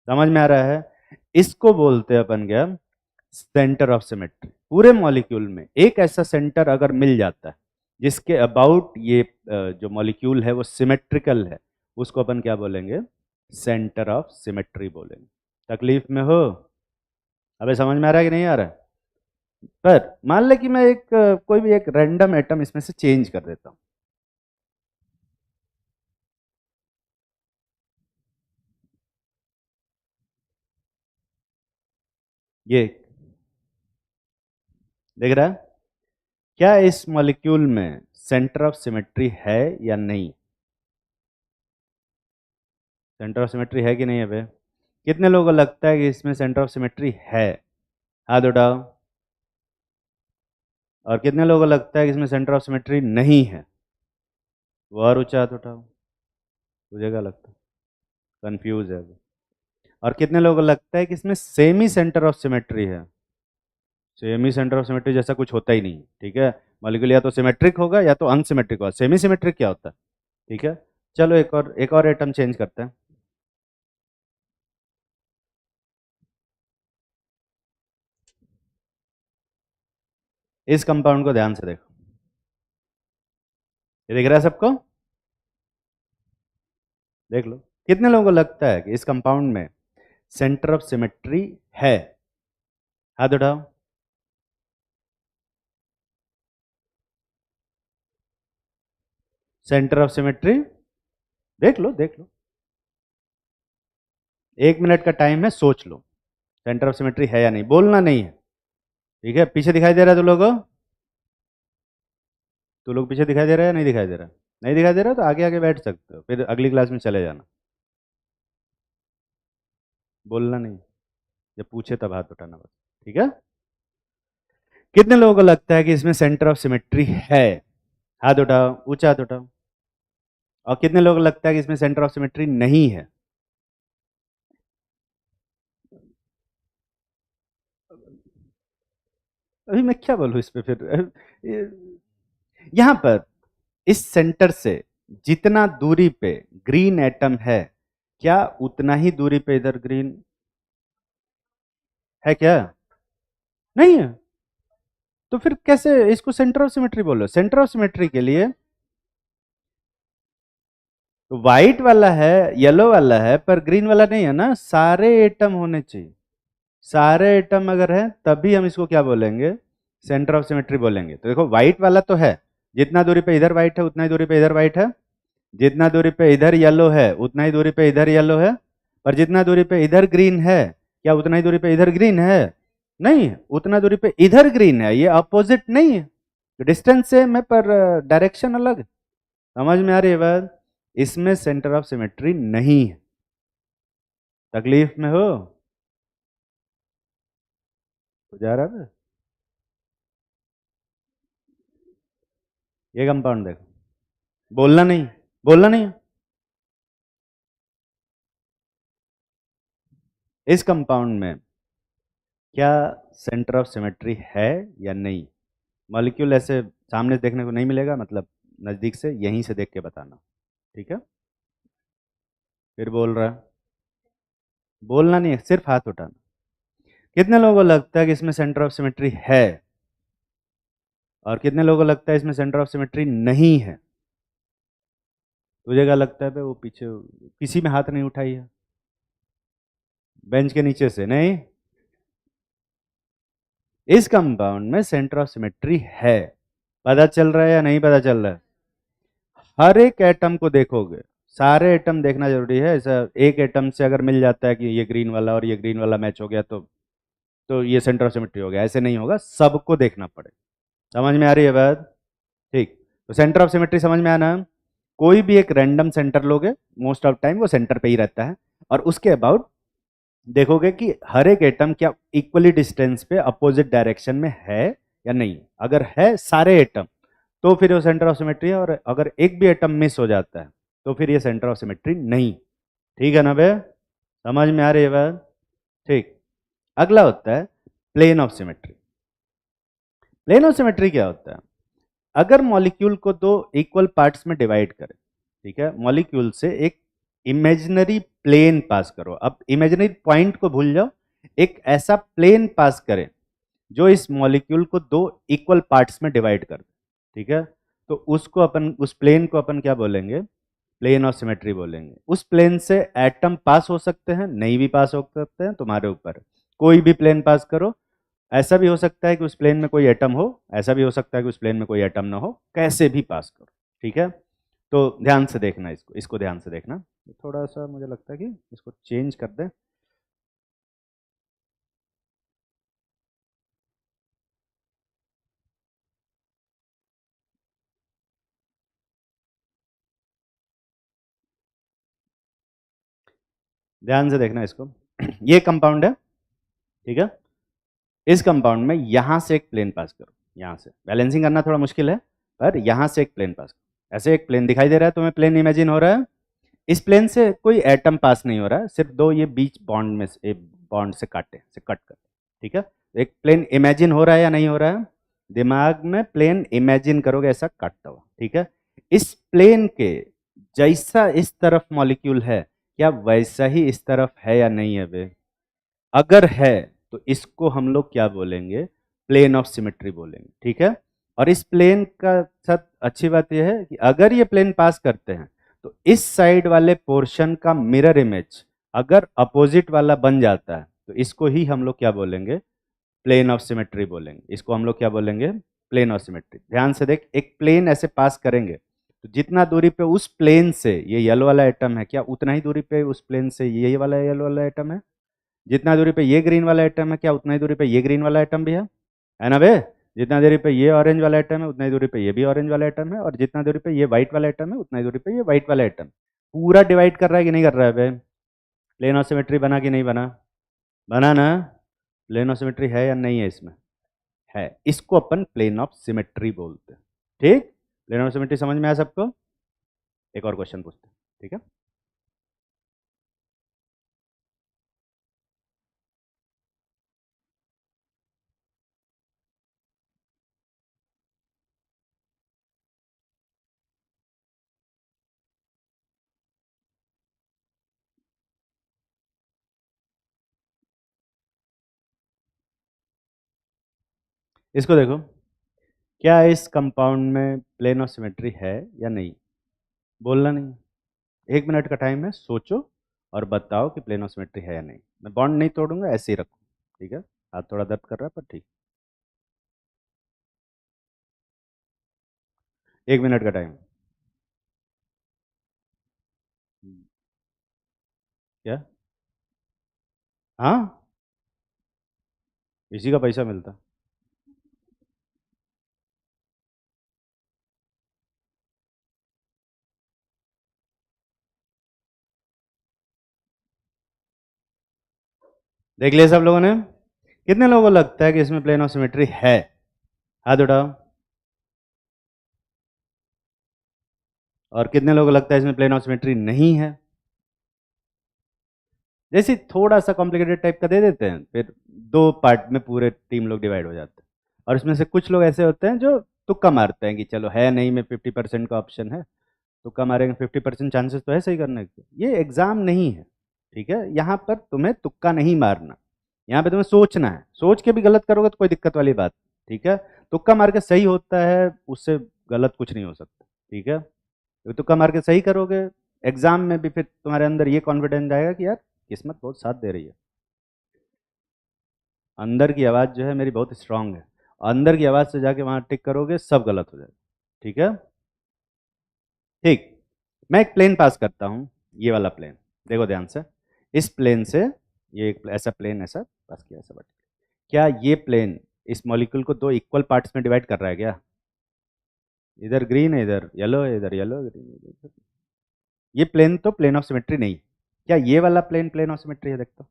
समझ में आ रहा है? इसको बोलते हैं अपन क्या? Centre of symmetry. पूरे मॉलिक्यूल में एक ऐसा सेंटर अगर मिल जाता है जिसके अबाउट ये जो मॉलिक्यूल है वो सिमेट्रिकल है, उसको अपन क्या बोलेंगे? सेंटर ऑफ सिमेट्री बोलेंगे। तकलीफ में हो? अबे समझ में आ रहा है कि नहीं आ रहा है? पर मान ले कि मैं कोई भी एक रैंडम एटम इसमें से चेंज कर देता हूं। ये देख रहा है? क्या इस मॉलिक्यूल में सेंटर ऑफ सिमेट्री है या नहीं? सेंटर ऑफ सिमेट्री है कि नहीं है बे? कितने लोगों को लगता है कि इसमें सेंटर ऑफ सिमेट्री है? हाथ उठाओ। और कितने लोगों को लगता है कि इसमें सेंटर ऑफ सिमेट्री नहीं है? वो और ऊंचा हाथ उठाओ। तुझे क्या लगता है? कंफ्यूज है अभी। और कितने लोगों को लगता है कि इसमें सेमी सेंटर ऑफ सिमेट्री है? सेमी सेंटर ऑफ सिमेट्री जैसा कुछ होता ही नहीं। ठीक है, मॉलिक्यूल या तो सिमेट्रिक होगा या तो अनसिमेट्रिक होगा। सेमी सिमेट्रिक क्या होता है? ठीक है, चलो एक और एटम चेंज करते हैं। इस कंपाउंड को ध्यान से देखो, ये दिख रहा है सबको? देख लो, कितने लोगों को लगता है कि इस कंपाउंड में सेंटर ऑफ सिमेट्री है? हाथ उठाओ। सेंटर ऑफ सिमेट्री देख लो, देख लो, 1 मिनट का टाइम है, सोच लो सेंटर ऑफ सिमेट्री है या नहीं, बोलना नहीं है, ठीक है? पीछे दिखाई दे रहा है तुम लोगों को? तो लोग पीछे दिखाई दे रहा है या नहीं दिखाई दे रहा? नहीं दिखाई दे रहा तो आगे आगे बैठ सकते हो, फिर अगली क्लास में चले जाना। बोलना नहीं, जब पूछे तब हाथ उठाना बस, ठीक है? कितने लोगों को लगता है कि इसमें सेंटर ऑफ सिमेट्री है? हाथ उठाओ, ऊंचा हाथ उठाओ। और कितने लोगों को लगता है कि इसमें सेंटर ऑफ सिमेट्री नहीं है? अभी मैं क्या बोलूं इस पे फिर? यहां पर इस सेंटर से जितना दूरी पे ग्रीन एटम है, क्या उतना ही दूरी पे इधर ग्रीन है क्या? नहीं है। तो फिर कैसे इसको सेंटर ऑफ सिमेट्री बोलो? सेंटर ऑफ सिमेट्री के लिए तो व्हाइट वाला है, येलो वाला है, पर ग्रीन वाला नहीं है ना, सारे एटम होने चाहिए। सारे एटम अगर है तभी हम इसको क्या बोलेंगे? सेंटर ऑफ सिमेट्री बोलेंगे। तो देखो व्हाइट वाला तो है, जितना दूरी पे इधर व्हाइट है उतना ही दूरी पे इधर व्हाइट है, जितना दूरी पे इधर येलो है उतना ही दूरी पे इधर येलो है, पर जितना दूरी पे इधर ग्रीन है, क्या उतना ही दूरी पे इधर ग्रीन है? नहीं, उतना दूरी पे इधर ग्रीन है, ये अपोजिट नहीं है। डिस्टेंस सेम है पर डायरेक्शन अलग है। समझ में आ रही है बात? इसमें सेंटर ऑफ सिमेट्री नहीं है। तकलीफ में हो? जा रहा है? ये कंपाउंड देखो, बोलना नहीं, बोलना नहीं। इस कंपाउंड में क्या सेंटर ऑफ सिमेट्री है या नहीं? मॉलिक्यूल ऐसे सामने से देखने को नहीं मिलेगा, मतलब नजदीक से यहीं से देख के बताना, ठीक है? फिर बोल रहा है, बोलना नहीं है, सिर्फ हाथ उठाना। कितने लोगों को लगता है कि इसमें सेंटर ऑफ सिमेट्री है? और कितने लोगों को लगता है इसमें सेंटर ऑफ सिमेट्री नहीं है? तुझे क्या लगता है बे? वो पीछे किसी में हाथ नहीं उठाई है, बेंच के नीचे से नहीं। इस कंपाउंड में सेंटर ऑफ सिमेट्री है, पता चल रहा है या नहीं पता चल रहा है? हर एक एटम को देखोगे, सारे एटम देखना जरूरी है। ऐसा एक एटम से अगर मिल जाता है कि ये ग्रीन वाला और ये ग्रीन वाला मैच हो गया तो ये सेंटर ऑफ सिमेट्री हो गया, ऐसे नहीं होगा, सबको देखना पड़ेगा। समझ में आ रही है बात? ठीक, तो सेंटर ऑफ सिमेट्री समझ में आना, कोई भी एक रैंडम सेंटर लोगे, मोस्ट ऑफ टाइम वो सेंटर पे ही रहता है, और उसके अबाउट देखोगे कि हर एक एटम क्या इक्वली डिस्टेंस पे अपोजिट डायरेक्शन में है या नहीं। अगर है सारे एटम तो फिर वो सेंटर ऑफ सिमेट्री है, और अगर एक भी एटम मिस हो जाता है तो फिर ये सेंटर ऑफ सिमेट्री नहीं। ठीक है ना बे? समझ में आ रही है बात? ठीक, अगला होता है plane of symmetry. Plane of symmetry क्या होता है? अगर मॉलिक्यूल को दो इक्वल पार्ट्स में डिवाइड करें, ठीक है, मॉलिक्यूल से एक इमेजिनरी प्लेन पास करो, अब इमेजिनरी पॉइंट को भूल जाओ, एक ऐसा प्लेन पास करें जो इस मॉलिक्यूल को दो इक्वल पार्ट्स में डिवाइड कर दे, ठीक है, तो उसको अपन, उस प्लेन को अपन क्या बोलेंगे? प्लेन ऑफ सिमेट्री बोलेंगे। उस प्लेन से एटम पास हो सकते हैं, नहीं भी पास हो सकते हैं, तुम्हारे ऊपर। कोई भी प्लेन पास करो, ऐसा भी हो सकता है कि उस प्लेन में कोई एटम हो, ऐसा भी हो सकता है कि उस प्लेन में कोई एटम ना हो, कैसे भी पास करो, ठीक है? तो ध्यान से देखना, इसको इसको ध्यान से देखना। थोड़ा सा मुझे लगता है कि इसको चेंज कर दें। ध्यान से देखना इसको। ये कंपाउंड है, ठीक है? इस कंपाउंड में यहां से एक प्लेन पास करो, यहां से बैलेंसिंग करना थोड़ा मुश्किल है, पर यहां से एक प्लेन पास करो। ऐसे एक प्लेन दिखाई दे रहा है तुम्हें, प्लेन इमेजिन हो रहा है। इस प्लेन से कोई एटम पास नहीं हो रहा है, सिर्फ दो ये बीच बॉन्ड में से बॉन्ड से काटे, से कट कर, ठीक है? एक प्लेन इमेजिन हो रहा है या नहीं हो रहा है? दिमाग में प्लेन इमेजिन करोगे ऐसा काटता हुआ, ठीक है? इस प्लेन के जैसा इस तरफ मॉलिक्यूल है, क्या वैसा ही इस तरफ है या नहीं है बे? अगर है तो इसको हम लोग क्या बोलेंगे? प्लेन ऑफ सिमेट्री बोलेंगे, ठीक है? और इस प्लेन का साथ अच्छी बात यह है कि अगर ये प्लेन पास करते हैं तो इस साइड वाले पोर्शन का मिरर इमेज अगर अपोजिट वाला बन जाता है तो इसको ही हम लोग क्या बोलेंगे, प्लेन ऑफ सिमेट्री बोलेंगे। इसको हम लोग क्या बोलेंगे, प्लेन ऑफ सिमेट्री। ध्यान से देख, एक प्लेन ऐसे पास करेंगे तो जितना दूरी पे उस प्लेन से ये येलो वाला एटम है, क्या उतना ही दूरी पे उस प्लेन से ये वाला येलो वाला एटम है? जितना दूरी पे ये ग्रीन वाला एटम है, क्या उतना ही दूरी पे ये ग्रीन वाला एटम भी है ना बे? जितना दूरी पे ये ऑरेंज वाला एटम है उतना ही दूरी पे ये भी ऑरेंज वाला एटम है, और जितना दूरी पे ये व्हाइट वाला एटम है उतना ही दूरी पे ये व्हाइट वाला एटम। पूरा डिवाइड कर रहा है कि नहीं कर रहा है बे? प्लेन ऑफ सिमेट्री बना कि नहीं बना? बना ना? प्लेन ऑफ सिमेट्री है या नहीं है इसमें? है। इसको अपन प्लेन ऑफ सिमेट्री बोलते हैं। ठीक, प्लेन ऑफ सिमेट्री समझ में आया सबको? एक और क्वेश्चन पूछते हैं, ठीक है? इसको देखो, क्या इस कंपाउंड में प्लेन ऑफ सिमेट्री है या नहीं? बोलना नहीं। 1 मिनट का टाइम है, सोचो और बताओ कि प्लेन ऑफ सिमेट्री है या नहीं। मैं बॉन्ड नहीं तोड़ूंगा, ऐसे ही रखो, ठीक है? हाथ थोड़ा दर्द कर रहा है पर ठीक। 1 मिनट का टाइम। क्या? हाँ, इसी का पैसा मिलता। देख लिया सब लोगों ने? कितने लोगों को लगता है कि इसमें प्लेन ऑफ सिमेट्री है? हाथ उठाओ। और कितने लोगों को लगता है इसमें प्लेन ऑफ सिमेट्री नहीं है? जैसे थोड़ा सा कॉम्प्लिकेटेड टाइप का दे देते हैं, फिर दो पार्ट में पूरे टीम लोग डिवाइड हो जाते हैं, और इसमें से कुछ लोग ऐसे होते हैं जो तुक्का मारते हैं कि चलो है नहीं में 50% का ऑप्शन है, तुक्का मारेंगे, 50% चांसेस तो है सही करने के। ये एग्जाम नहीं है, ठीक है? यहाँ पर तुम्हें तुक्का नहीं मारना, यहाँ पे तुम्हें सोचना है। सोच के भी गलत करोगे तो कोई दिक्कत वाली बात, ठीक है? तुक्का मार के सही होता है, उससे गलत कुछ नहीं हो सकता, ठीक है? तो तुक्का मार के सही करोगे, एग्जाम में भी फिर तुम्हारे अंदर ये कॉन्फिडेंस आएगा कि यार किस्मत बहुत साथ दे रही है। अंदर की आवाज़ जो है मेरी बहुत स्ट्रांग है, अंदर की आवाज़ से जाके वहाँ टिक करोगे सब गलत हो जाएगा, ठीक है? ठीक, मैं एक प्लेन पास करता हूँ, ये वाला प्लेन, देखो ध्यान से। इस प्लेन से ये एक ऐसा प्लेन ऐसा पास किया, ऐसा बट क्या ये प्लेन इस मॉलिक्यूल को दो इक्वल पार्ट्स में डिवाइड कर रहा है क्या? इधर ग्रीन है, इधर येलो है, इधर येलो ग्रीन। ये प्लेन तो प्लेन ऑफ सिमेट्री नहीं। क्या ये वाला प्लेन प्लेन ऑफ सिमेट्री है? देखते,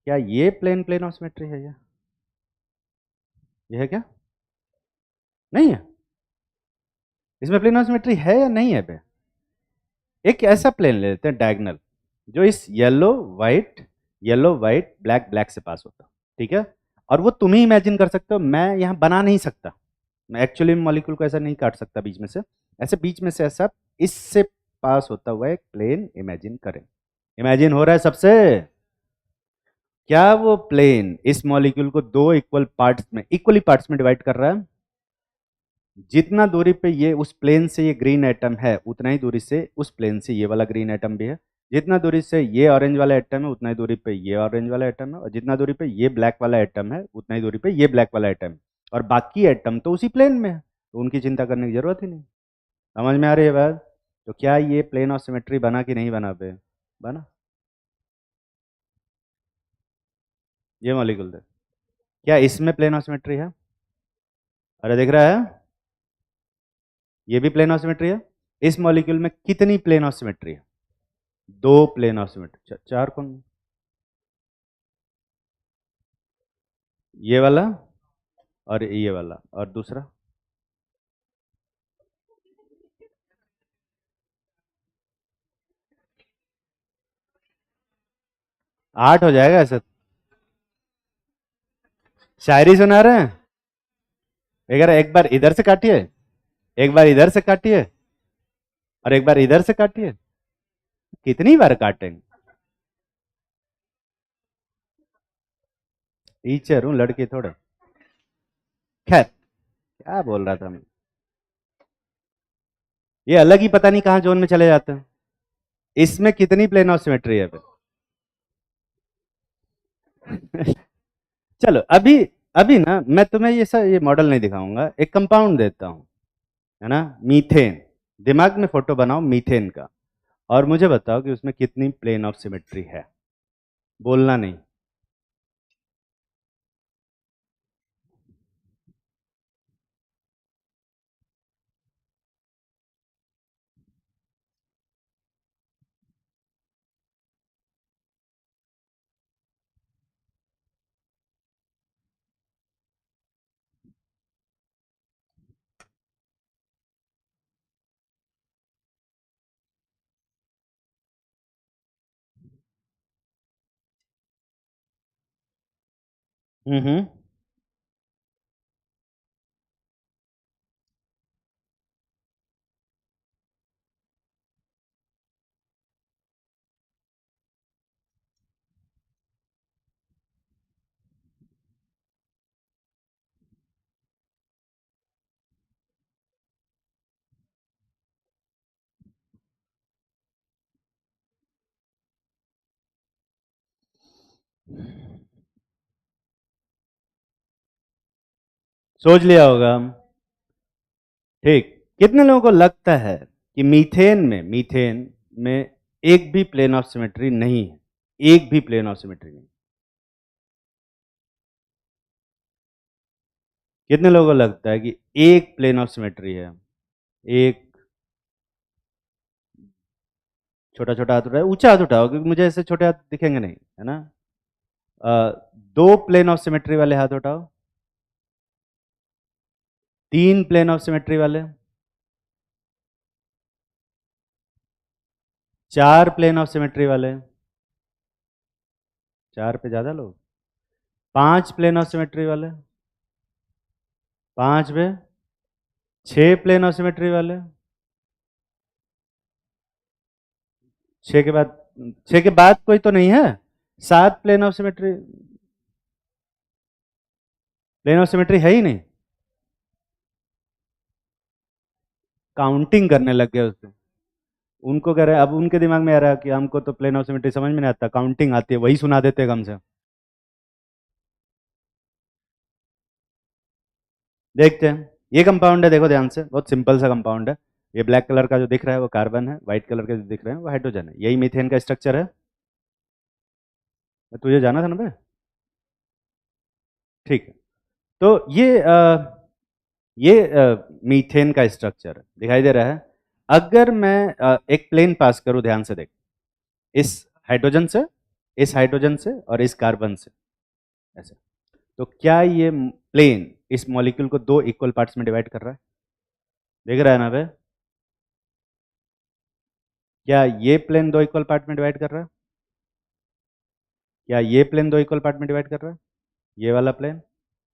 क्या ये प्लेन प्लेन ऑफ सिमेट्री है? ये है क्या? नहीं है। इसमें प्लेन ऑफ सिमेट्री है या नहीं है बे? एक ऐसा प्लेन ले लेते हैं डायगोनल, जो इस येलो वाइट ब्लैक ब्लैक से पास होता, ठीक है? और वो तुम ही इमेजिन कर सकते हो, मैं यहाँ बना नहीं सकता। मैं एक्चुअली मॉलिक्यूल को ऐसा नहीं काट सकता बीच में से, ऐसे बीच में से ऐसा इससे पास होता हुआ एक प्लेन इमेजिन करें। इमेजिन हो रहा है सबसे? क्या वो प्लेन इस मॉलिक्यूल को दो इक्वली पार्ट्स में डिवाइड कर रहा है? जितना दूरी पे ये उस प्लेन से ये ग्रीन एटम है, उतना ही दूरी से उस प्लेन से ये वाला ग्रीन एटम भी है। जितना दूरी से ये ऑरेंज वाला एटम है, उतना ही दूरी पे ये ऑरेंज वाला एटम है, और जितना दूरी पे ये ब्लैक वाला एटम है, उतना ही दूरी पे ये ब्लैक वाला एटम है। और बाकी एटम तो उसी प्लेन में है, तो उनकी चिंता करने की जरूरत ही नहीं। समझ में आ रही है बात? तो क्या ये प्लेन ऑफ सिमेट्री बना कि नहीं बना पे? बना। ये मॉलिक्यूल देख, क्या इसमें प्लेन ऑफ सिमेट्री है? अरे दिख रहा है, ये भी प्लेन ऑफ सिमेट्री है। इस मॉलिक्यूल में कितनी प्लेन ऑफ सिमेट्री है? दो प्लेन ऑफ सिमेट्री। चार कौन? ये वाला और ये वाला, और दूसरा 8 हो जाएगा ऐसे। शायरी सुना रहे हैं? एक बार इधर से काटिए, एक बार इधर से काटिए, और एक बार इधर से काटिए। कितनी बार काटेंगे? टीचर हूं, लड़के थोड़े। खैर, क्या बोल रहा था मैं? ये अलग ही पता नहीं कहाँ जोन में चले जाते हैं। इसमें कितनी प्लेन ऑफ सिमेट्री है? चलो अभी, अभी ना मैं तुम्हें ये मॉडल नहीं दिखाऊंगा, एक कंपाउंड देता हूं, है ना, मीथेन। दिमाग में फोटो बनाओ मीथेन का, और मुझे बताओ कि उसमें कितनी प्लेन ऑफ सिमेट्री है। बोलना नहीं। हम्म। सोच लिया होगा। ठीक। कितने लोगों को लगता है कि मीथेन में एक भी प्लेन ऑफ सिमेट्री नहीं है? एक भी प्लेन ऑफ सिमेट्री नहीं। कितने लोगों को लगता है कि एक प्लेन ऑफ सिमेट्री है? एक। छोटा छोटा हाथ उठाओ, ऊंचा हाथ उठाओ, क्योंकि मुझे ऐसे छोटे हाथ दिखेंगे नहीं, है ना। अ, दो प्लेन ऑफ सिमेट्री वाले हाथ उठाओ। तीन प्लेन ऑफ सिमेट्री वाले। चार प्लेन ऑफ सिमेट्री वाले। चार पे ज्यादा लोग। पांच प्लेन ऑफ सिमेट्री वाले। पांच पे। छह प्लेन ऑफ सिमेट्री वाले। छह के बाद, छह के बाद कोई तो नहीं है? सात plane of symmetry. Plane of symmetry है ही नहीं। काउंटिंग करने लग गए उससे। उनको कह रहे हैं, अब उनके दिमाग में आ रहा है कि हमको तो प्लेन ऑफ सिमेट्री समझ में नहीं आता, काउंटिंग आती है, वही सुना देते हैं कम से। देखते हैं। ये कंपाउंड है, देखो ध्यान से, बहुत सिंपल सा कंपाउंड है। ये ब्लैक कलर का जो दिख रहा है वो कार्बन है, व्हाइट कलर के जो दिख रहे हैं वो हाइड्रोजन है। यही मीथेन का स्ट्रक्चर है। तुझे जाना था ना बे? ठीक है। तो ये मीथेन का स्ट्रक्चर दिखाई दे रहा है। अगर मैं एक प्लेन पास करूं, ध्यान से देख, इस हाइड्रोजन से, इस हाइड्रोजन से और इस कार्बन से, ऐसे, तो क्या ये प्लेन इस मॉलिक्यूल को दो इक्वल पार्ट्स में डिवाइड कर रहा है? देख रहा है ना बे? क्या ये प्लेन दो इक्वल पार्ट में डिवाइड कर रहा है? क्या ये प्लेन दो इक्वल पार्ट में डिवाइड कर रहा है? ये वाला प्लेन,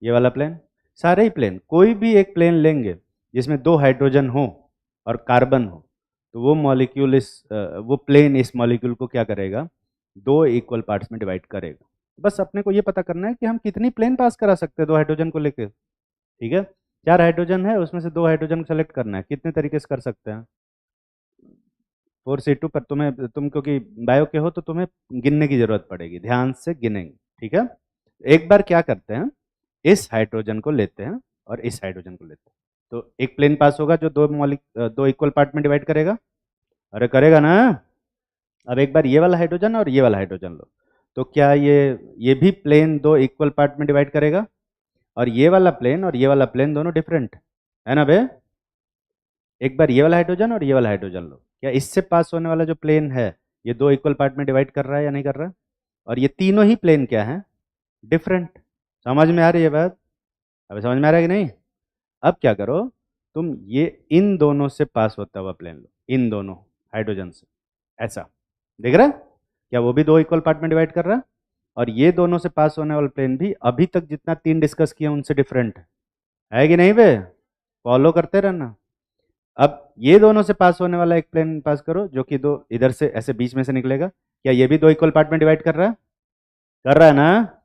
ये वाला प्लेन, सारे ही प्लेन, कोई भी एक प्लेन लेंगे जिसमें दो हाइड्रोजन हो और कार्बन हो, तो वो मॉलिक्यूल वो प्लेन इस मॉलिक्यूल को क्या करेगा? दो इक्वल पार्ट्स में डिवाइड करेगा। बस अपने को ये पता करना है कि हम कितनी प्लेन पास करा सकते हैं दो हाइड्रोजन को लेके। ठीक है। चार हाइड्रोजन है, उसमें से दो हाइड्रोजन को सेलेक्ट करना है। कितने तरीके से कर सकते हैं? 4C2 पर तुम क्योंकि बायो के हो तो तुम्हें गिनने की जरूरत पड़ेगी, ध्यान से गिनेंगे। ठीक है। एक बार क्या करते हैं, इस हाइड्रोजन को लेते हैं और इस हाइड्रोजन को लेते हैं, तो एक प्लेन पास होगा जो दो इक्वल पार्ट में डिवाइड करेगा। अरे करेगा ना। अब एक बार ये वाला हाइड्रोजन और ये वाला हाइड्रोजन लो, तो क्या ये भी प्लेन दो इक्वल पार्ट में डिवाइड करेगा? और ये वाला प्लेन और ये वाला प्लेन दोनों डिफरेंट है ना बे? एक बार ये वाला हाइड्रोजन और ये वाला हाइड्रोजन लो, क्या इससे पास होने वाला जो प्लेन है ये दो इक्वल पार्ट में डिवाइड कर रहा है या नहीं कर रहा है? और ये तीनों ही प्लेन क्या है? डिफरेंट। समझ में आ रही है बात? अभी समझ में आ रहा है कि नहीं? अब क्या करो, तुम ये इन दोनों से पास होता हुआ प्लेन लो, इन दोनों हाइड्रोजन से, ऐसा। देख रहा है? क्या वो भी दो इक्वल पार्ट में डिवाइड कर रहा है? और ये दोनों से पास होने वाला प्लेन भी अभी तक जितना तीन डिस्कस किया उनसे डिफरेंट है कि नहीं बे? फॉलो करते रहना। अब ये दोनों से पास होने वाला एक प्लेन पास करो जो कि दो इधर से ऐसे बीच में से निकलेगा, क्या ये भी दो इक्वल पार्ट में डिवाइड कर रहा है? कर रहा है ना?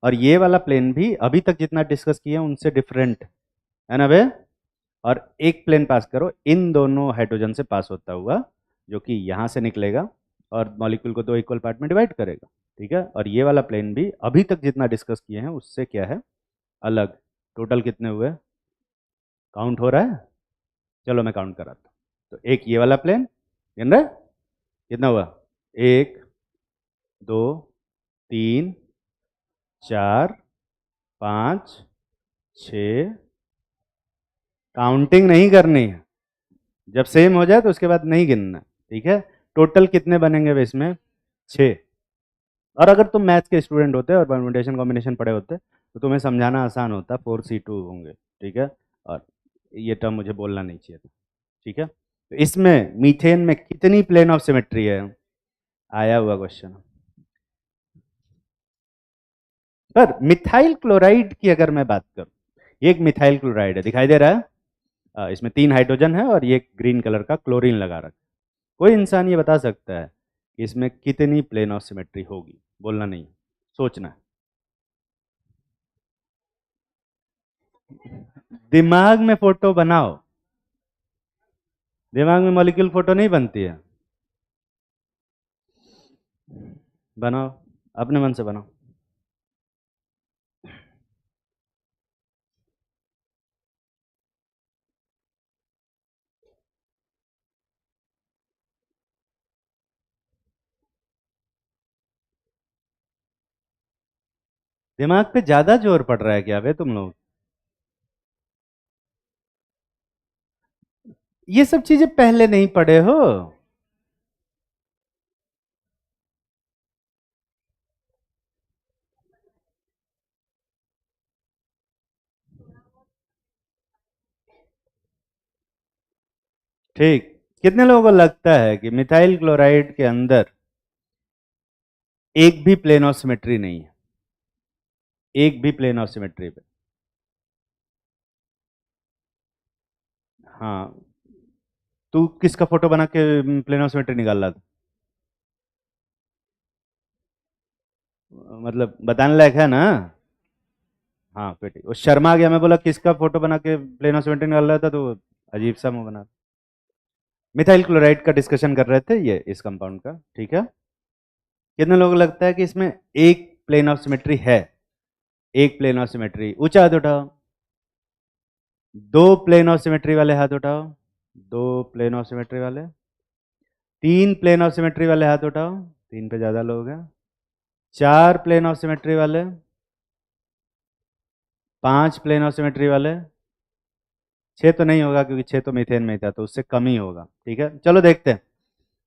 और ये वाला प्लेन भी अभी तक जितना डिस्कस किया उनसे डिफरेंट है ना बे? और एक प्लेन पास करो इन दोनों हाइड्रोजन से पास होता हुआ जो कि यहां से निकलेगा और मॉलिक्यूल को दो इक्वल पार्ट में डिवाइड करेगा, ठीक है। और ये वाला प्लेन भी अभी तक जितना डिस्कस किए हैं उससे क्या है, अलग। टोटल कितने हुए, काउंट हो रहा है? चलो मैं काउंट कराता हूँ। तो एक ये वाला प्लेन, गिन रहे, कितना हुआ, 1 2 3 4 5 6, काउंटिंग नहीं करनी है, जब सेम हो जाए तो उसके बाद नहीं गिनना, ठीक है। टोटल कितने बनेंगे अब इसमें, 6। और अगर तुम मैथ्स के स्टूडेंट होते और परम्यूटेशन कॉम्बिनेशन पढ़े होते तो तुम्हें समझाना आसान होता, 4C2 होंगे, ठीक है। और ये टर्म मुझे बोलना नहीं चाहिए था, ठीक है। तो इसमें मीथेन में कितनी प्लेन ऑफ सिमेट्री है, आया हुआ क्वेश्चन। पर मिथाइल क्लोराइड की अगर मैं बात करूं, ये एक मिथाइल क्लोराइड है, दिखाई दे रहा है, इसमें 3 हाइड्रोजन है और ये ग्रीन कलर का क्लोरीन लगा रखा है। कोई इंसान ये बता सकता है कि इसमें कितनी प्लेन ऑफ सिमेट्री होगी, बोलना नहीं, सोचना है। दिमाग में फोटो बनाओ, दिमाग में मॉलिक्यूल फोटो नहीं बनती है, बनाओ, अपने मन से बनाओ। दिमाग पे ज्यादा जोर पड़ रहा है क्या बे तुम लोग? ये सब चीजें पहले नहीं पढ़े हो? ठीक, कितने लोगों को लगता है कि मिथाइल क्लोराइड के अंदर एक भी प्लेन ऑफ सिमेट्री नहीं है, एक भी प्लेन ऑफ सिमेट्री पे? हाँ, तू किसका फोटो बना के प्लेन ऑफ सिमेट्री निकाल रहा था? मतलब बताने लायक है ना? हाँ फिर ठीक, वो शर्मा आ गया, मैं बोला किसका फोटो बना के प्लेन ऑफ सिमेट्री निकाल रहा था, तो अजीब सा मुंह बना। मिथाइल क्लोराइड का डिस्कशन कर रहे थे, ये इस कंपाउंड का, ठीक है। कितने लोगों को लगता है कि इसमें एक प्लेन ऑफ सिमेट्री है, एक प्लेन ऑफ सिमेट्री, ऊंचा हाथ उठाओ। दो प्लेन ऑफ सिमेट्री वाले हाथ उठाओ, दो प्लेन ऑफ सिमेट्री वाले। तीन प्लेन ऑफ सिमेट्री वाले हाथ उठाओ, तीन पे ज्यादा लोग हैं। चार प्लेन ऑफ सिमेट्री वाले, पांच प्लेन ऑफ सिमेट्री वाले। छह तो नहीं होगा क्योंकि छह तो मीथेन में ही था, तो उससे कम ही होगा, ठीक है। चलो देखते हैं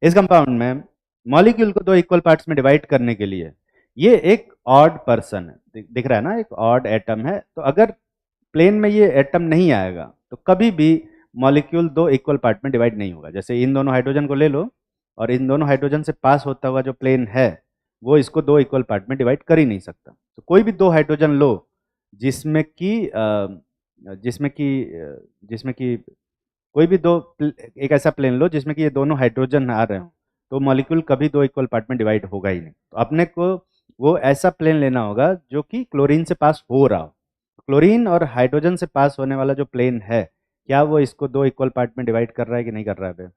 इस कंपाउंड में मॉलिक्यूल को दो इक्वल पार्ट्स में डिवाइड करने के लिए, ये एक ऑड पर्सन है, दिख रहा है ना, एक ऑड एटम है। तो अगर प्लेन में ये एटम नहीं आएगा तो कभी भी मॉलिक्यूल दो इक्वल पार्ट में डिवाइड नहीं होगा। जैसे इन दोनों हाइड्रोजन को ले लो, और इन दोनों हाइड्रोजन से पास होता हुआ जो प्लेन है वो इसको दो इक्वल पार्ट में डिवाइड कर ही नहीं सकता। तो कोई भी दो हाइड्रोजन लो जिसमें कि जिसमें कि जिसमें कि कोई भी दो एक ऐसा प्लेन लो जिसमें कि ये दोनों हाइड्रोजन आ रहे हो, तो मॉलिक्यूल कभी दो इक्वल पार्ट में डिवाइड होगा ही नहीं। तो अपने को वो ऐसा प्लेन लेना होगा जो कि क्लोरीन से पास हो रहा हो। क्लोरीन और हाइड्रोजन से पास होने वाला जो प्लेन है, क्या वो इसको दो इक्वल पार्ट में डिवाइड कर रहा है कि नहीं कर रहा है बे?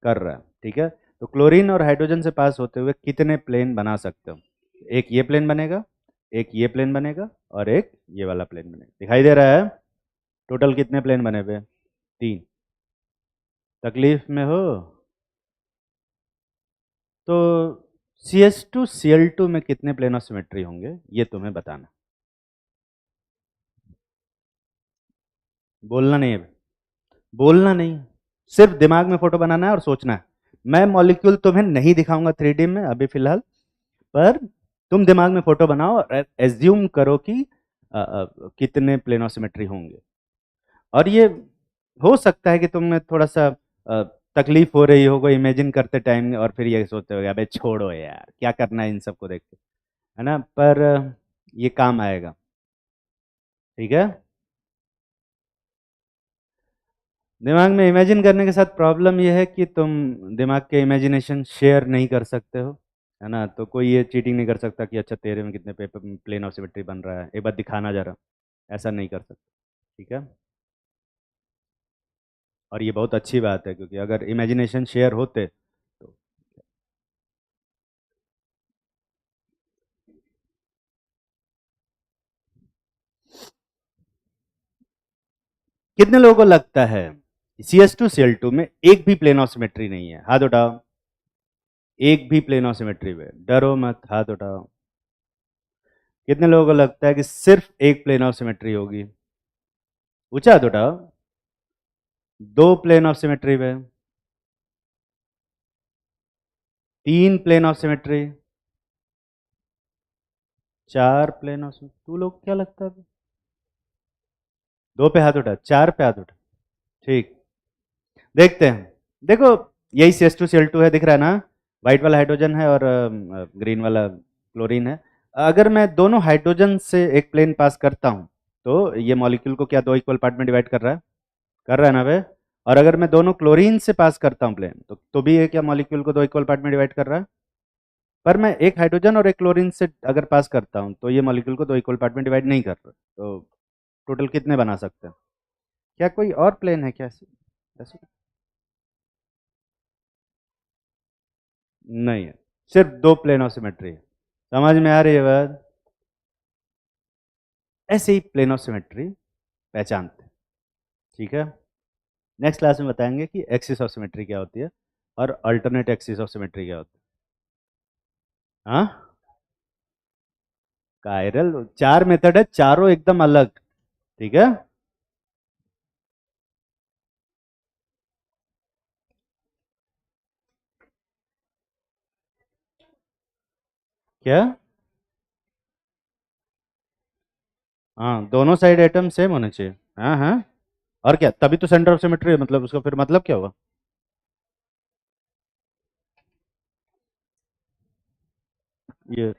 कर रहा है, ठीक है। तो क्लोरीन और हाइड्रोजन से पास होते हुए कितने प्लेन बना सकते हो? एक ये प्लेन बनेगा, एक ये प्लेन बनेगा, और एक ये वाला प्लेन बनेगा, दिखाई दे रहा है? टोटल कितने प्लेन बने बे? 3। तकलीफ में हो तो CS2Cl2 में कितने प्लेन ऑफ सिमेट्री होंगे ये तुम्हें बताना, बोलना नहीं है, बोलना नहीं, सिर्फ दिमाग में फोटो बनाना है और सोचना है। मैं मॉलिक्यूल तुम्हें नहीं दिखाऊंगा 3D में अभी फिलहाल, पर तुम दिमाग में फोटो बनाओ और एज्यूम करो कि कितने प्लेन ऑफ सिमेट्री होंगे। और ये हो सकता है कि तुम्हें थोड़ा सा अ, तकलीफ हो रही होगा इमेजिन करते टाइम, और फिर ये सोचते हो अबे छोड़ो यार क्या करना है इन सबको देख के, है ना। पर ये काम आएगा, ठीक है। दिमाग में इमेजिन करने के साथ प्रॉब्लम यह है कि तुम दिमाग के इमेजिनेशन शेयर नहीं कर सकते हो, है ना। तो कोई ये चीटिंग नहीं कर सकता कि अच्छा तेरे में कितने पेपर प्लेन ऑफ सिमेट्री बन रहा है, एक बार दिखाना जरा, ऐसा नहीं कर सकता, ठीक है। और ये बहुत अच्छी बात है क्योंकि अगर इमेजिनेशन शेयर होते तो कितने लोगों को लगता है CS2Cl2 में एक भी प्लेन ऑफ सिमेट्री नहीं है? हाथ उठाओ। एक भी प्लेन ऑफ सिमेट्री पे, डरो मत, हाथ उठाओ। कितने लोगों को लगता है कि सिर्फ एक प्लेन ऑफ सिमेट्री होगी? ऊंचा हाथ उठाओ। दो प्लेन ऑफ सिमेट्री पे, तीन प्लेन ऑफ सिमेट्री, चार प्लेन ऑफ सिमेट्री। तू लोग क्या लगता है? दो पे हाथ उठा, चार पे हाथ उठा। ठीक, देखते हैं। देखो, यही CS2Cl2 है, दिख रहा है ना? व्हाइट वाला हाइड्रोजन है और ग्रीन वाला क्लोरीन है। अगर मैं दोनों हाइड्रोजन से एक प्लेन पास करता हूं तो ये मॉलिक्यूल को क्या दो इक्वल पार्ट में डिवाइड कर रहा है? कर रहा है ना बे? और अगर मैं दोनों क्लोरीन से पास करता हूं प्लेन तो भी ये क्या मॉलिक्यूल को दो इक्वल पार्ट में डिवाइड कर रहा है? पर मैं एक हाइड्रोजन और एक क्लोरीन से अगर पास करता हूं तो ये मॉलिक्यूल को दो इक्वल पार्ट में डिवाइड नहीं कर रहा। तो टोटल कितने बना सकते हैं? क्या कोई और प्लेन है क्या ऐसे? ऐसे नहीं है, सिर्फ दो प्लेन ऑफ सिमेट्री है। समझ में आ रही है बात? ऐसे ही प्लेन ऑफ सिमेट्री पहचानते हैं। ठीक है, नेक्स्ट क्लास में बताएंगे कि एक्सिस ऑफ सिमेट्री क्या होती है और अल्टरनेट एक्सिस ऑफ सिमेट्री क्या होती है। हाँ, कायरल चार मेथड है, चारों एकदम अलग। ठीक है, क्या? हाँ, दोनों साइड एटम सेम होने चाहिए। हाँ हाँ, और क्या, तभी तो सेंटर ऑफ सिमेट्री है। मतलब उसका फिर मतलब क्या हुआ? ये